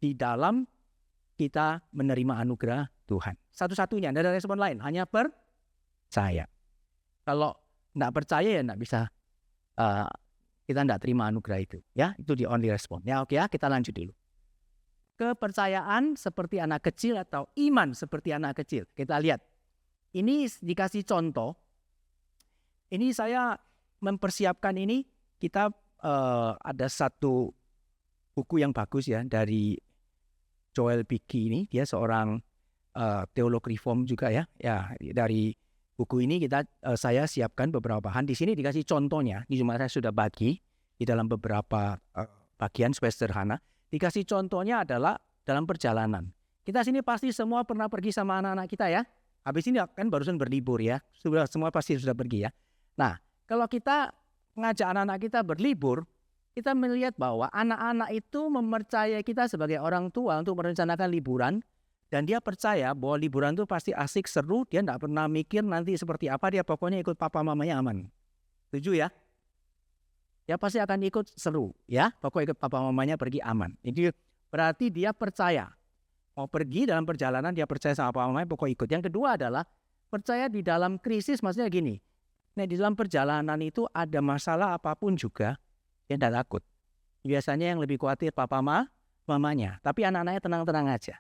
di dalam kita menerima anugerah Tuhan. Satu-satunya, tidak ada respon lain, hanya percaya. Kalau tidak percaya ya tidak bisa, kita tidak terima anugerah itu. Ya, itu the only respon. Ya, oke ya, kita lanjut dulu. Kepercayaan seperti anak kecil atau iman seperti anak kecil. Kita lihat. Ini dikasih contoh. Ini saya mempersiapkan ini, kita ada satu buku yang bagus ya dari Joel Beeke ini. Dia seorang teolog reform juga ya. Ya, dari buku ini saya siapkan beberapa bahan. Di sini dikasih contohnya. Ini cuma saya sudah bagi di dalam beberapa bagian supaya sederhana. Dikasih contohnya adalah dalam perjalanan. Kita sini pasti semua pernah pergi sama anak-anak kita ya. Habis ini kan barusan berlibur ya. Semua pasti sudah pergi ya. Nah, kalau kita ngajak anak-anak kita berlibur, kita melihat bahwa anak-anak itu mempercayai kita sebagai orang tua untuk merencanakan liburan. Dan dia percaya bahwa liburan itu pasti asik, seru. Dia tidak pernah mikir nanti seperti apa. Dia pokoknya ikut papa mamanya aman. Setuju ya? Ya pasti akan ikut seru. Ya, pokoknya ikut papa mamanya pergi aman. Jadi berarti dia percaya. Mau pergi dalam perjalanan dia percaya sama papa mamanya pokoknya ikut. Yang kedua adalah percaya di dalam krisis, maksudnya gini. Nah, di dalam perjalanan itu ada masalah apapun juga. dia tidak takut. Biasanya yang lebih khawatir mamanya. Tapi anak-anaknya tenang-tenang aja.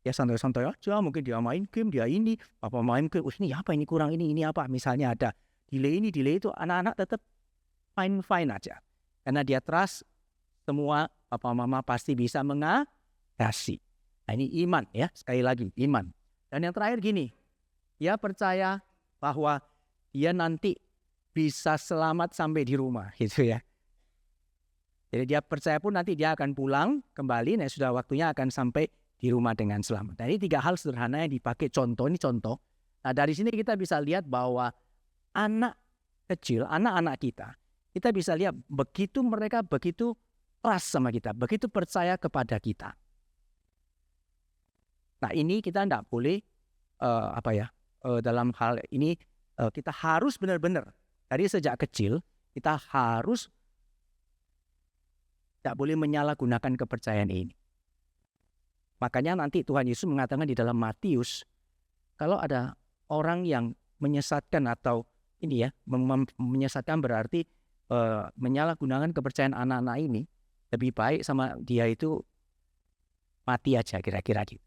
Ya santai-santai aja, mungkin dia main game, dia ini, papa main game, ini apa, ini kurang, ini apa. Misalnya ada delay ini, delay itu, anak-anak tetap fine-fine aja. Karena dia trust semua papa mama pasti bisa mengatasi. Nah, ini iman ya, sekali lagi iman. Dan yang terakhir gini, dia percaya bahwa dia nanti bisa selamat sampai di rumah gitu ya. Jadi dia percaya pun nanti dia akan pulang kembali, nah sudah waktunya akan sampai di rumah dengan selamat. Nah, ini 3 hal sederhana yang dipakai contoh, ini contoh. Nah, dari sini kita bisa lihat bahwa anak kecil, anak-anak kita bisa lihat mereka begitu trust sama kita, begitu percaya kepada kita. Nah, ini kita tidak boleh dalam hal ini kita harus benar-benar dari sejak kecil kita harus tidak boleh menyalahgunakan kepercayaan ini. Makanya nanti Tuhan Yesus mengatakan di dalam Matius, kalau ada orang yang menyesatkan atau ini ya, menyesatkan berarti menyalahgunakan kepercayaan anak-anak ini, lebih baik sama dia itu mati aja kira-kira gitu.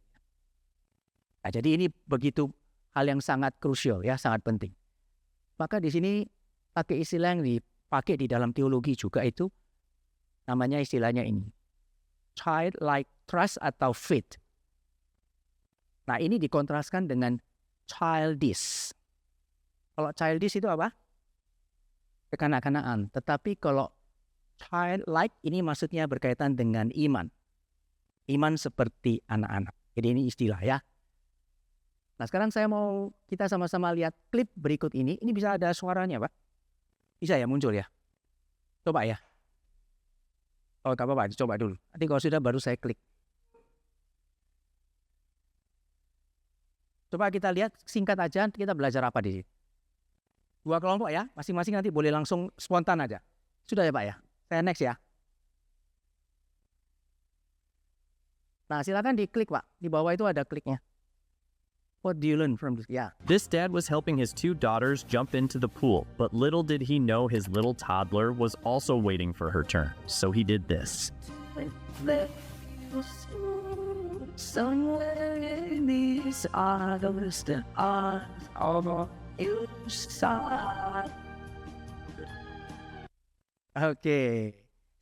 Nah, jadi ini begitu hal yang sangat krusial ya, sangat penting. Maka di sini pakai istilah yang dipakai di dalam teologi juga itu namanya istilahnya ini, childlike trust atau faith. Nah, ini dikontraskan dengan childish. Kalau childish itu apa? Kekanak-kanakan. Tetapi kalau childlike ini maksudnya berkaitan dengan iman. Iman seperti anak-anak. Jadi ini istilah ya. Nah, sekarang saya mau kita sama-sama lihat klip berikut ini. Ini bisa ada suaranya, Pak? Bisa ya muncul ya? Coba ya. Oh, gak apa-apa, coba dulu. Nanti kalau sudah baru saya klik. Coba kita lihat singkat aja, kita belajar apa di sini. 2 kelompok ya, masing-masing nanti boleh langsung spontan aja. Sudah ya Pak ya? Saya next ya. Nah, silakan diklik Pak. Di bawah itu ada kliknya. What do you learn from this? Yeah. This dad was helping his 2 daughters jump into the pool, but little did he know his little toddler was also waiting for her turn. So he did this. Somewhere in these arms, the arms of you saw. Oke.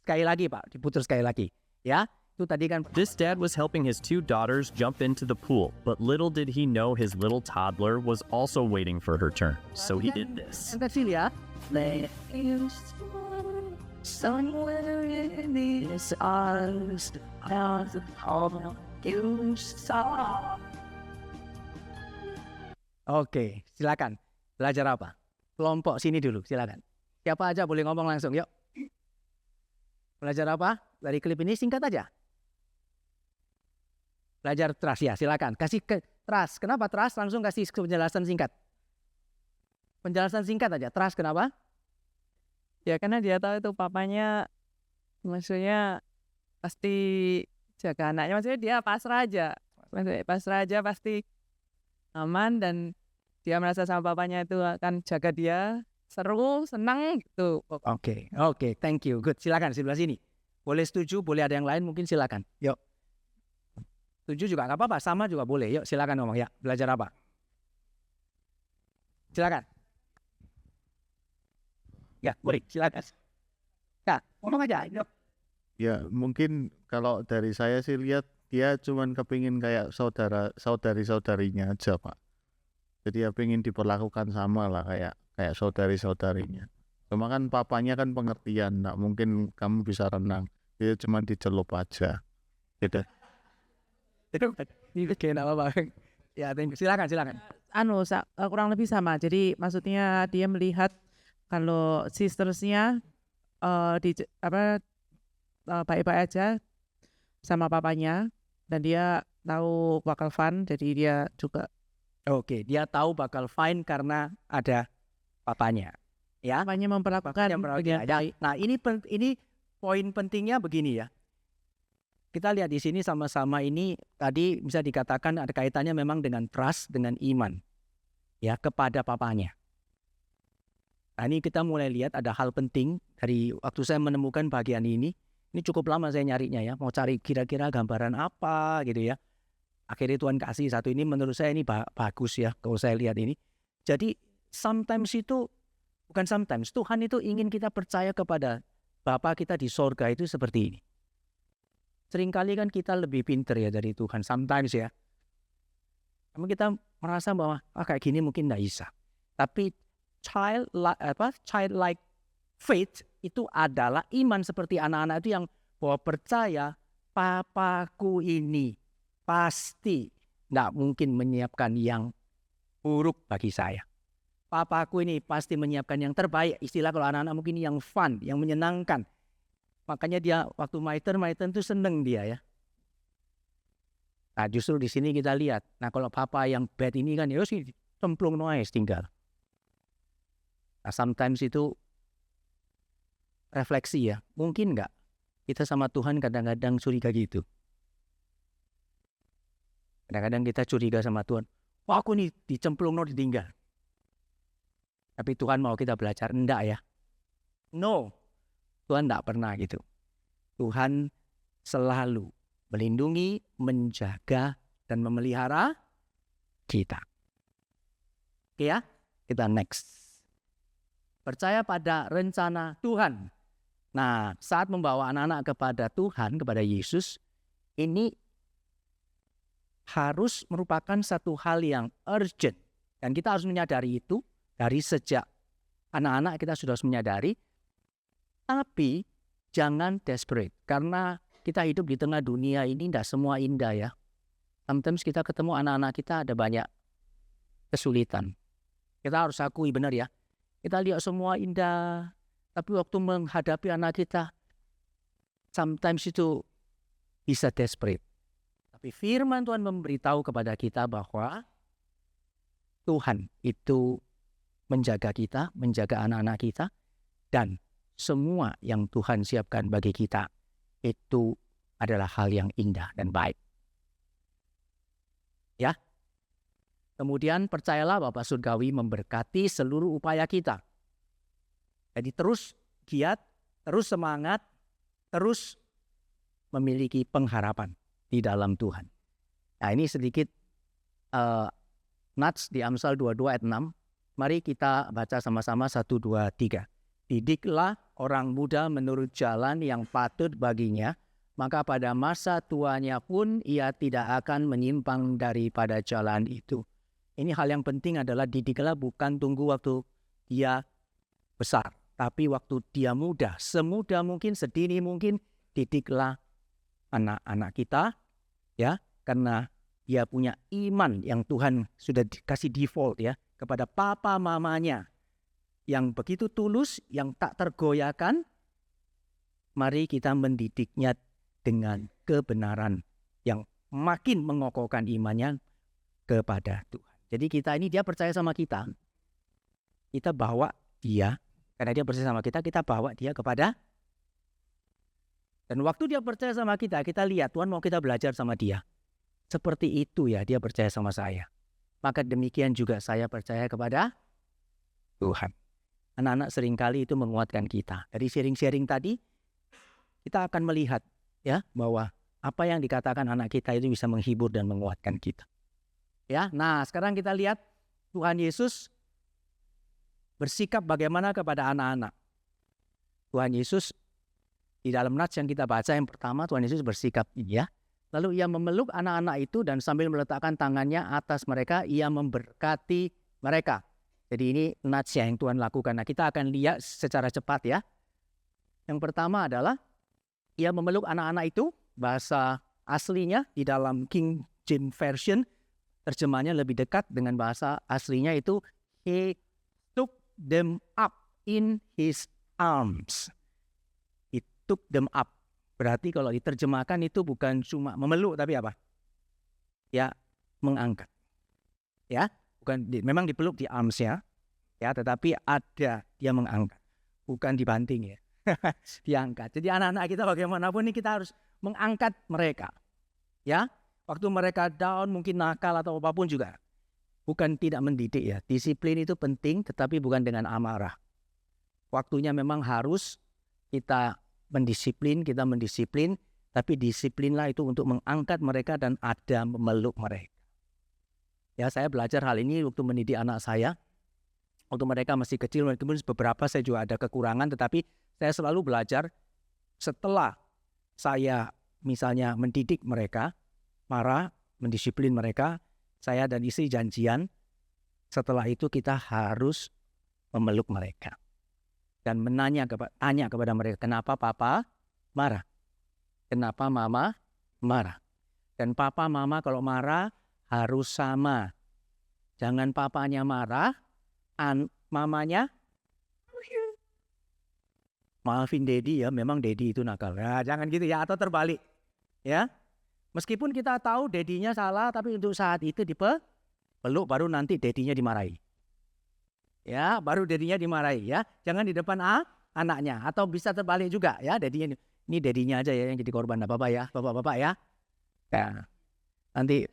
Sekali lagi Pak, diputar sekali lagi. Ya. Itu tadi kan. This dad was helping his 2 daughters jump into the pool, but little did he know his little toddler was also waiting for her turn. So he did this. Yang kecil ya. Somewhere in these arms, you saw. Oke, silakan. Belajar apa? Kelompok sini dulu, silakan. Siapa aja boleh ngomong langsung, yuk. Belajar apa? Dari klip ini singkat aja. Belajar trust ya, silakan. Kasih trust. Kenapa trust? Langsung kasih penjelasan singkat. Penjelasan singkat aja. Trust kenapa? Ya karena dia tahu itu papanya, maksudnya pasti jaga anaknya. Maksudnya dia pasrah aja pasti aman dan dia merasa sama papanya itu akan jaga dia, seru, senang gitu. Oke, thank you. Good, silakan sebelah sini. Boleh setuju, boleh ada yang lain mungkin silakan. Yuk. Setuju juga nggak apa-apa, sama juga boleh. Yuk silakan ngomong ya. Belajar apa? Silakan. Ya, boleh. Silakan. Ya, ngomong aja. Yuk. Ya mungkin kalau dari saya sih lihat dia cuman kepingin kayak saudari-saudarinya aja Pak. Jadi ya pengen diperlakukan sama lah kayak saudari-saudarinya. Cuma kan papanya kan pengertian, nggak mungkin kamu bisa renang. Dia cuma dicelup aja. Gitu. Ini kayak apa? Ya, silakan. Kurang lebih sama. Jadi maksudnya dia melihat kalau sistersnya baik-baik aja sama papanya dan dia tahu bakal fun, jadi dia juga. Oke, dia tahu bakal fine karena ada papanya. Ya. Papanya memperlakukan dengan baik. Nah, ini poin pentingnya begini ya. Kita lihat di sini sama-sama ini tadi bisa dikatakan ada kaitannya memang dengan trust, dengan iman. Ya, kepada papanya. Nah, ini kita mulai lihat ada hal penting dari waktu saya menemukan bagian ini. Ini cukup lama saya nyarinya ya, mau cari kira-kira gambaran apa gitu ya. Akhirnya Tuhan kasih satu ini, menurut saya ini bagus ya kalau saya lihat ini. Jadi sometimes itu, bukan sometimes, Tuhan itu ingin kita percaya kepada Bapa kita di sorga itu seperti ini. Seringkali kan kita lebih pinter ya dari Tuhan, sometimes ya. Namun kita merasa bahwa kayak gini mungkin tidak bisa. Tapi childlike faith itu adalah iman seperti anak-anak itu yang bahwa percaya papaku ini pasti tidak mungkin menyiapkan yang buruk bagi saya. Papaku ini pasti menyiapkan yang terbaik. Istilah kalau anak-anak mungkin yang fun, yang menyenangkan. Makanya dia waktu maiten itu seneng dia ya. Nah justru di sini kita lihat. Nah kalau papa yang bad ini kan ya sih cemplung noise tinggal. Nah sometimes itu refleksi ya. Mungkin nggak kita sama Tuhan kadang-kadang curiga gitu. Kadang-kadang kita curiga sama Tuhan. Wah aku nih dicemplung no ditinggal. Tapi Tuhan mau kita belajar. Enggak ya. No. Tuhan enggak pernah gitu. Tuhan selalu melindungi, menjaga, dan memelihara kita. Oke ya. Kita next. Percaya pada rencana Tuhan. Nah, saat membawa anak-anak kepada Tuhan, kepada Yesus, ini harus merupakan satu hal yang urgent. Dan kita harus menyadari itu dari sejak anak-anak kita sudah harus menyadari. Tapi jangan desperate. Karena kita hidup di tengah dunia ini tidak semua indah ya. Sometimes kita ketemu anak-anak kita ada banyak kesulitan. Kita harus akui benar ya. Kita lihat semua indah. Tapi waktu menghadapi anak kita, sometimes itu bisa desperate. Tapi firman Tuhan memberitahu kepada kita bahwa Tuhan itu menjaga kita, menjaga anak-anak kita, dan semua yang Tuhan siapkan bagi kita itu adalah hal yang indah dan baik. Ya. Kemudian percayalah Bapa Surgawi memberkati seluruh upaya kita. Jadi terus giat, terus semangat, terus memiliki pengharapan di dalam Tuhan. Nah ini sedikit nats di Amsal 22 ayat 6. Mari kita baca sama-sama 1, 2, 3. Didiklah orang muda menurut jalan yang patut baginya, maka pada masa tuanya pun ia tidak akan menyimpang daripada jalan itu. Ini hal yang penting adalah didiklah bukan tunggu waktu dia besar. Tapi waktu dia muda, semuda mungkin, sedini mungkin, didiklah anak-anak kita. Ya, karena dia punya iman yang Tuhan sudah kasih default ya kepada papa mamanya. Yang begitu tulus, yang tak tergoyahkan. Mari kita mendidiknya dengan kebenaran yang makin mengokohkan imannya kepada Tuhan. Jadi kita ini dia percaya sama kita. Kita bawa dia, karena dia percaya sama kita bawa dia kepada. Dan waktu dia percaya sama kita lihat Tuhan mau kita belajar sama dia. Seperti itu ya dia percaya sama saya. Maka demikian juga saya percaya kepada Tuhan. Anak-anak seringkali itu menguatkan kita. Dari sharing-sharing tadi, kita akan melihat ya bahwa apa yang dikatakan anak kita itu bisa menghibur dan menguatkan kita. Ya, nah sekarang kita lihat Tuhan Yesus bersikap bagaimana kepada anak-anak. Tuhan Yesus di dalam nats yang kita baca yang pertama Tuhan Yesus bersikap ya. Lalu ia memeluk anak-anak itu dan sambil meletakkan tangannya atas mereka ia memberkati mereka. Jadi ini nats yang Tuhan lakukan. Nah kita akan lihat secara cepat ya. Yang pertama adalah ia memeluk anak-anak itu, bahasa aslinya di dalam King James Version terjemahnya lebih dekat dengan bahasa aslinya itu he took them up in his arms. He took them up. Berarti kalau diterjemahkan itu bukan cuma memeluk tapi apa? Ya, mengangkat. Ya, bukan memang dipeluk di arms-nya. Ya, tetapi ada dia mengangkat. Bukan dibanting ya. Diangkat. Jadi anak-anak kita bagaimanapun ini kita harus mengangkat mereka. Ya. Waktu mereka down, mungkin nakal atau apapun juga. Bukan tidak mendidik ya. Disiplin itu penting tetapi bukan dengan amarah. waktunya memang harus kita mendisiplin, tapi disiplinlah itu untuk mengangkat mereka dan ada memeluk mereka. Ya, saya belajar hal ini waktu mendidik anak saya. Waktu mereka masih kecil, mungkin beberapa saya juga ada kekurangan, tetapi saya selalu belajar setelah saya misalnya mendidik mereka, marah, mendisiplin mereka, saya dan istri janjian, setelah itu kita harus memeluk mereka. Dan tanya kepada mereka, kenapa papa marah? Kenapa mama marah? Dan papa mama kalau marah harus sama. Jangan papanya marah, mamanya maafin Dedi ya, memang Dedi itu nakal. Nah, jangan gitu ya, atau terbalik. Ya. Meskipun kita tahu Dedinya salah, tapi untuk saat itu dipeluk, baru nanti Dedinya dimarahi. Ya, baru Dedinya dimarahi ya. Jangan di depan anaknya, atau bisa terbalik juga ya, Dedinya ini Dedinya aja ya yang jadi korban, apa-apa ya, bapak-bapak ya. Ya. Nanti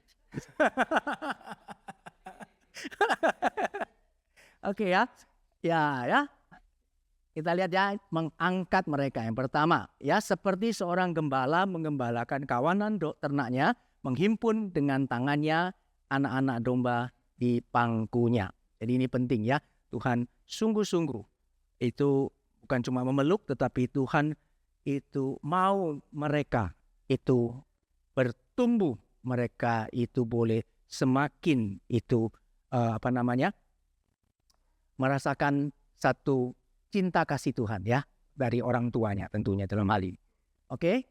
Oke ya. Ya. Kita lihat ya, mengangkat mereka. Yang pertama, ya seperti seorang gembala mengembalakan kawanan ternaknya, menghimpun dengan tangannya anak-anak domba di pangkunya. Jadi ini penting ya. Tuhan sungguh-sungguh itu bukan cuma memeluk, tetapi Tuhan itu mau mereka itu bertumbuh, mereka itu boleh semakin itu merasakan satu cinta kasih Tuhan ya dari orang tuanya tentunya dalam hal ini. Oke?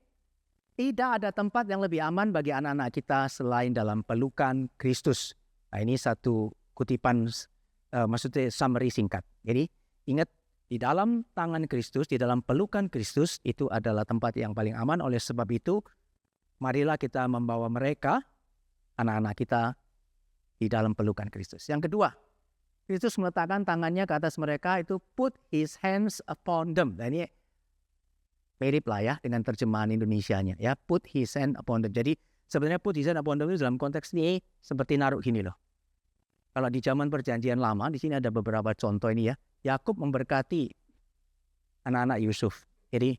Tidak ada tempat yang lebih aman bagi anak-anak kita selain dalam pelukan Kristus. Nah, ini satu kutipan maksudnya summary singkat. Jadi ingat, di dalam tangan Kristus, di dalam pelukan Kristus itu adalah tempat yang paling aman. Oleh sebab itu, marilah kita membawa mereka, anak-anak kita, di dalam pelukan Kristus. Yang kedua, Kristus meletakkan tangannya ke atas mereka, itu put his hands upon them. Nah, ini mirip lah ya dengan terjemahan Indonesianya ya, put his hand upon them. Jadi sebenarnya put his hand upon them itu dalam konteks ini seperti naruh gini loh. Kalau di zaman perjanjian lama, di sini ada beberapa contoh ini ya. Yakub memberkati anak-anak Yusuf. Jadi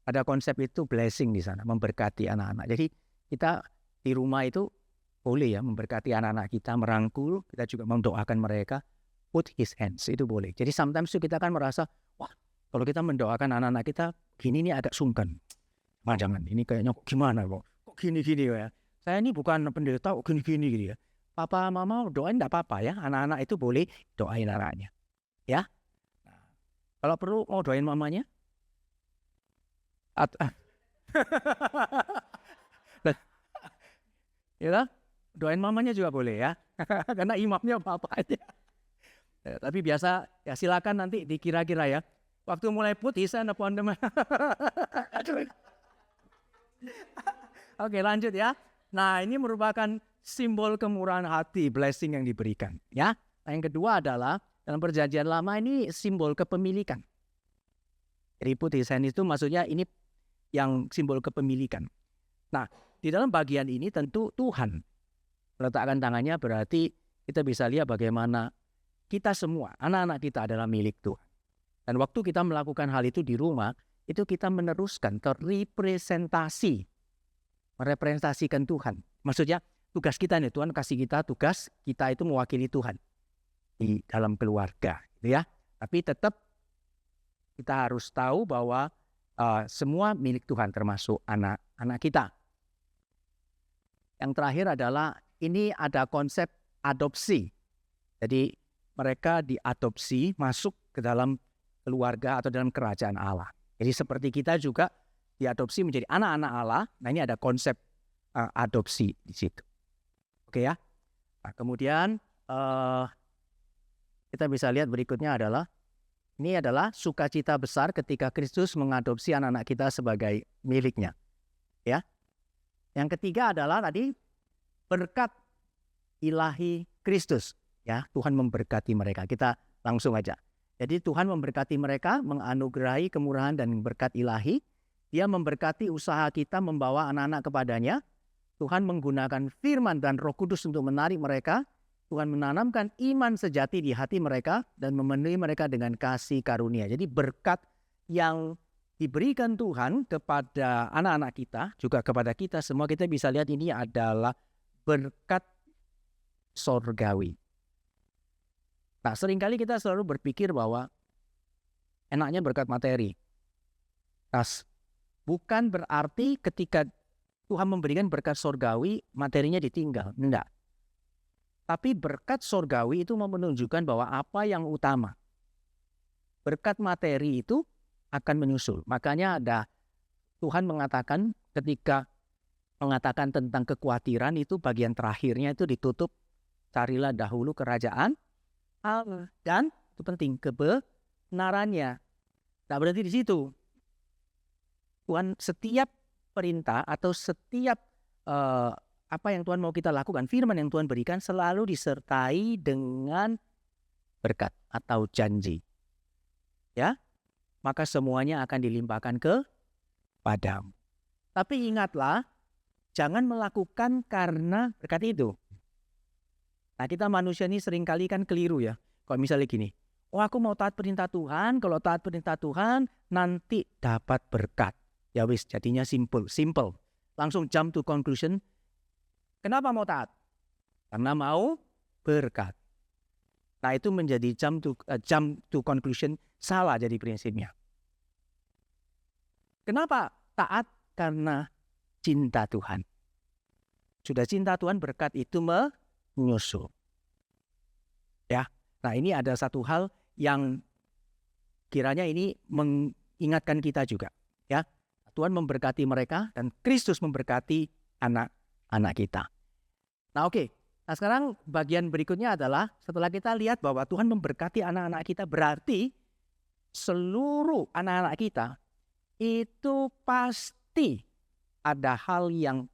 ada konsep itu blessing di sana, memberkati anak-anak. Jadi kita di rumah itu boleh ya memberkati anak-anak kita, merangkul, kita juga mendoakan mereka. Put his hands, itu boleh. Jadi sometimes kita kan merasa, wah kalau kita mendoakan anak-anak kita, gini nih agak sungkan. Jangan, ini kayaknya gimana kok gini-gini ya. Saya ini bukan pendeta, gini-gini gitu ya. Papa, mama doain enggak apa-apa ya. Anak-anak itu boleh doain anaknya. Ya. Nah, kalau perlu mau doain mamanya. Ya, doain mamanya juga boleh ya. Karena imamnya bapaknya. Ya, tapi biasa ya silakan nanti dikira-kira ya. Waktu mulai put his hand upon them. Oke, lanjut ya. Nah, ini merupakan simbol kemurahan hati, blessing yang diberikan. Ya. Nah, yang kedua adalah dalam perjanjian lama ini simbol kepemilikan. Jadi put his hand itu maksudnya ini yang simbol kepemilikan. Nah, di dalam bagian ini tentu Tuhan meletakkan tangannya, berarti kita bisa lihat bagaimana kita semua, anak-anak kita adalah milik Tuhan. Dan waktu kita melakukan hal itu di rumah, itu kita meneruskan, merepresentasikan Tuhan. Maksudnya tugas kita nih, Tuhan kasih kita tugas, kita itu mewakili Tuhan di dalam keluarga, gitu ya. Tapi tetap kita harus tahu bahwa semua milik Tuhan, termasuk anak-anak kita. Yang terakhir adalah ini ada konsep adopsi. Jadi mereka diadopsi masuk ke dalam keluarga atau dalam kerajaan Allah. Jadi seperti kita juga diadopsi menjadi anak-anak Allah. Nah, ini ada konsep adopsi di situ. Oke ya. Nah, kemudian kita bisa lihat berikutnya adalah ini adalah sukacita besar ketika Kristus mengadopsi anak-anak kita sebagai miliknya. Ya. Yang ketiga adalah tadi berkat ilahi Kristus. Ya, Tuhan memberkati mereka. Kita langsung aja. Jadi Tuhan memberkati mereka, menganugerahi kemurahan dan berkat ilahi. Dia memberkati usaha kita membawa anak-anak kepadanya. Tuhan menggunakan firman dan Roh Kudus untuk menarik mereka. Tuhan menanamkan iman sejati di hati mereka dan memenuhi mereka dengan kasih karunia. Jadi berkat yang diberikan Tuhan kepada anak-anak kita, juga kepada kita semua, kita bisa lihat ini adalah berkat sorgawi. Nah, seringkali kita selalu berpikir bahwa enaknya berkat materi. Nah, bukan berarti ketika Tuhan memberikan berkat sorgawi, materinya ditinggal. Enggak. Tapi berkat sorgawi itu menunjukkan bahwa apa yang utama. Berkat materi itu akan menyusul. Makanya ada Tuhan mengatakan ketika mengatakan tentang kekhawatiran itu bagian terakhirnya itu ditutup. Carilah dahulu kerajaan Allah. Dan itu penting, kebenarannya. Nah, berarti di situ. Tuhan setiap perintah atau setiap apa yang Tuhan mau kita lakukan, firman yang Tuhan berikan selalu disertai dengan berkat atau janji. Ya, maka semuanya akan dilimpahkan kepadamu. Tapi ingatlah, jangan melakukan karena berkat itu. Nah, kita manusia ini seringkali kan keliru ya. Kalau misalnya gini, oh aku mau taat perintah Tuhan, kalau taat perintah Tuhan nanti dapat berkat. Ya wis, jadinya simple. Langsung jump to conclusion. Kenapa mau taat? Karena mau berkat. Nah, itu menjadi jump to conclusion, salah jadi prinsipnya. Kenapa taat? Karena cinta Tuhan. Sudah cinta Tuhan, berkat itu menyusul. Ya. Nah, ini ada satu hal yang kiranya ini mengingatkan kita juga, ya. Tuhan memberkati mereka dan Kristus memberkati anak-anak kita. Nah, oke. Nah, sekarang bagian berikutnya adalah setelah kita lihat bahwa Tuhan memberkati anak-anak kita, berarti seluruh anak-anak kita itu pasti ada hal yang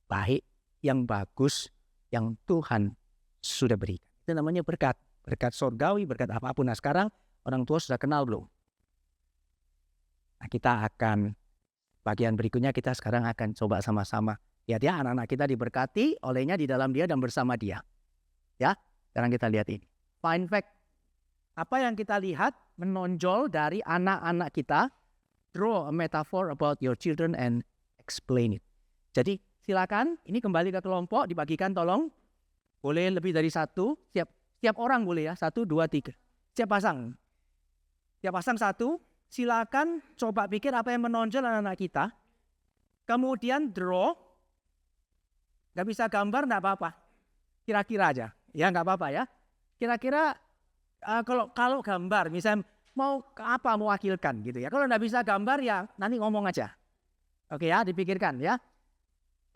baik, yang bagus, yang Tuhan sudah berikan. Itu namanya berkat. Berkat surgawi, berkat apapun. Nah, sekarang orang tua sudah kenal belum? Nah, kita akan, bagian berikutnya kita sekarang akan coba sama-sama. Ya, anak-anak kita diberkati olehnya di dalam dia dan bersama dia. Ya, sekarang kita lihat ini. Fun fact. Apa yang kita lihat menonjol dari anak-anak kita. Draw a metaphor about your children and explain it. Jadi silakan, ini kembali ke kelompok, dibagikan tolong. Boleh lebih dari satu, setiap orang boleh ya, 1, 2, 3. Setiap pasang satu, silakan coba pikir apa yang menonjol anak-anak kita. Kemudian draw, nggak bisa gambar nggak apa-apa, kira-kira aja, ya nggak apa-apa ya. Kira-kira kalau gambar, misalnya mau apa mewakilkan gitu ya. Kalau nggak bisa gambar ya nanti ngomong aja. Oke ya, dipikirkan ya.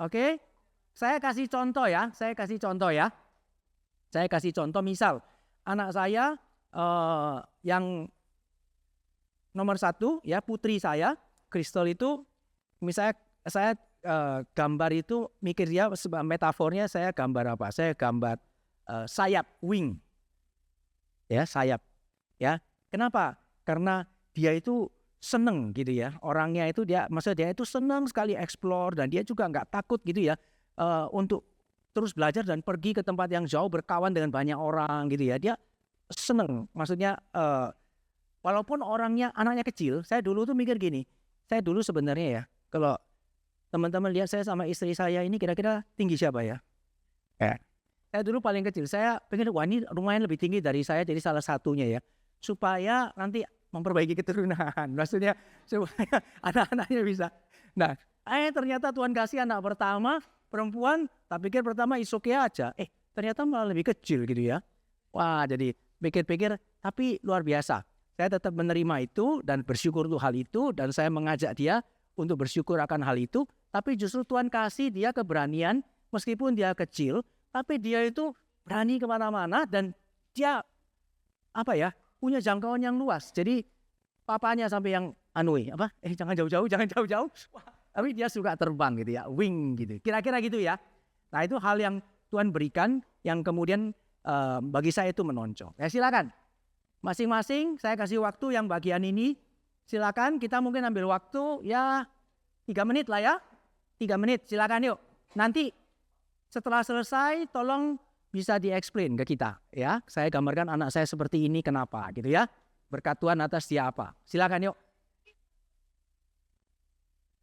Oke, saya kasih contoh ya. Saya kasih contoh misal anak saya yang nomor 1 ya, putri saya, Crystal itu, misalnya saya gambar itu mikir dia metafornya, saya gambar apa? Saya gambar sayap, wing. Ya, sayap. Ya. Kenapa? Karena dia itu seneng gitu ya. Orangnya itu maksudnya dia itu senang sekali explore dan dia juga nggak takut gitu ya untuk terus belajar dan pergi ke tempat yang jauh, berkawan dengan banyak orang gitu ya. Dia seneng. Maksudnya walaupun anaknya kecil, saya dulu tuh mikir gini. Saya dulu sebenarnya ya, kalau teman-teman lihat saya sama istri saya ini kira-kira tinggi siapa ya? Saya dulu paling kecil. Saya pengen, wah ini lumayan lebih tinggi dari saya, jadi salah satunya ya. Supaya nanti memperbaiki keturunan. Maksudnya supaya anak-anaknya bisa. Nah, ternyata Tuhan kasih anak pertama, perempuan, tak pikir pertama is okay aja. Ternyata malah lebih kecil gitu ya. Wah, jadi pikir-pikir, tapi luar biasa. Saya tetap menerima itu dan bersyukur untuk hal itu. Dan saya mengajak dia untuk bersyukur akan hal itu. Tapi justru Tuhan kasih dia keberanian, meskipun dia kecil, tapi dia itu berani kemana-mana dan dia punya jangkauan yang luas. Jadi papanya sampai yang jangan jauh-jauh. Wah, tapi dia suka terbang gitu ya, wing gitu. Kira-kira gitu ya. Nah, itu hal yang Tuhan berikan yang kemudian bagi saya itu menonjol. Ya, silakan. Masing-masing saya kasih waktu yang bagian ini. Silakan, kita mungkin ambil waktu ya 3 menit lah ya. 3 menit, silakan yuk. Nanti setelah selesai tolong bisa di-explain ke kita ya. Saya gambarkan anak saya seperti ini kenapa gitu ya. Berkat Tuhan atas dia apa. Silakan yuk.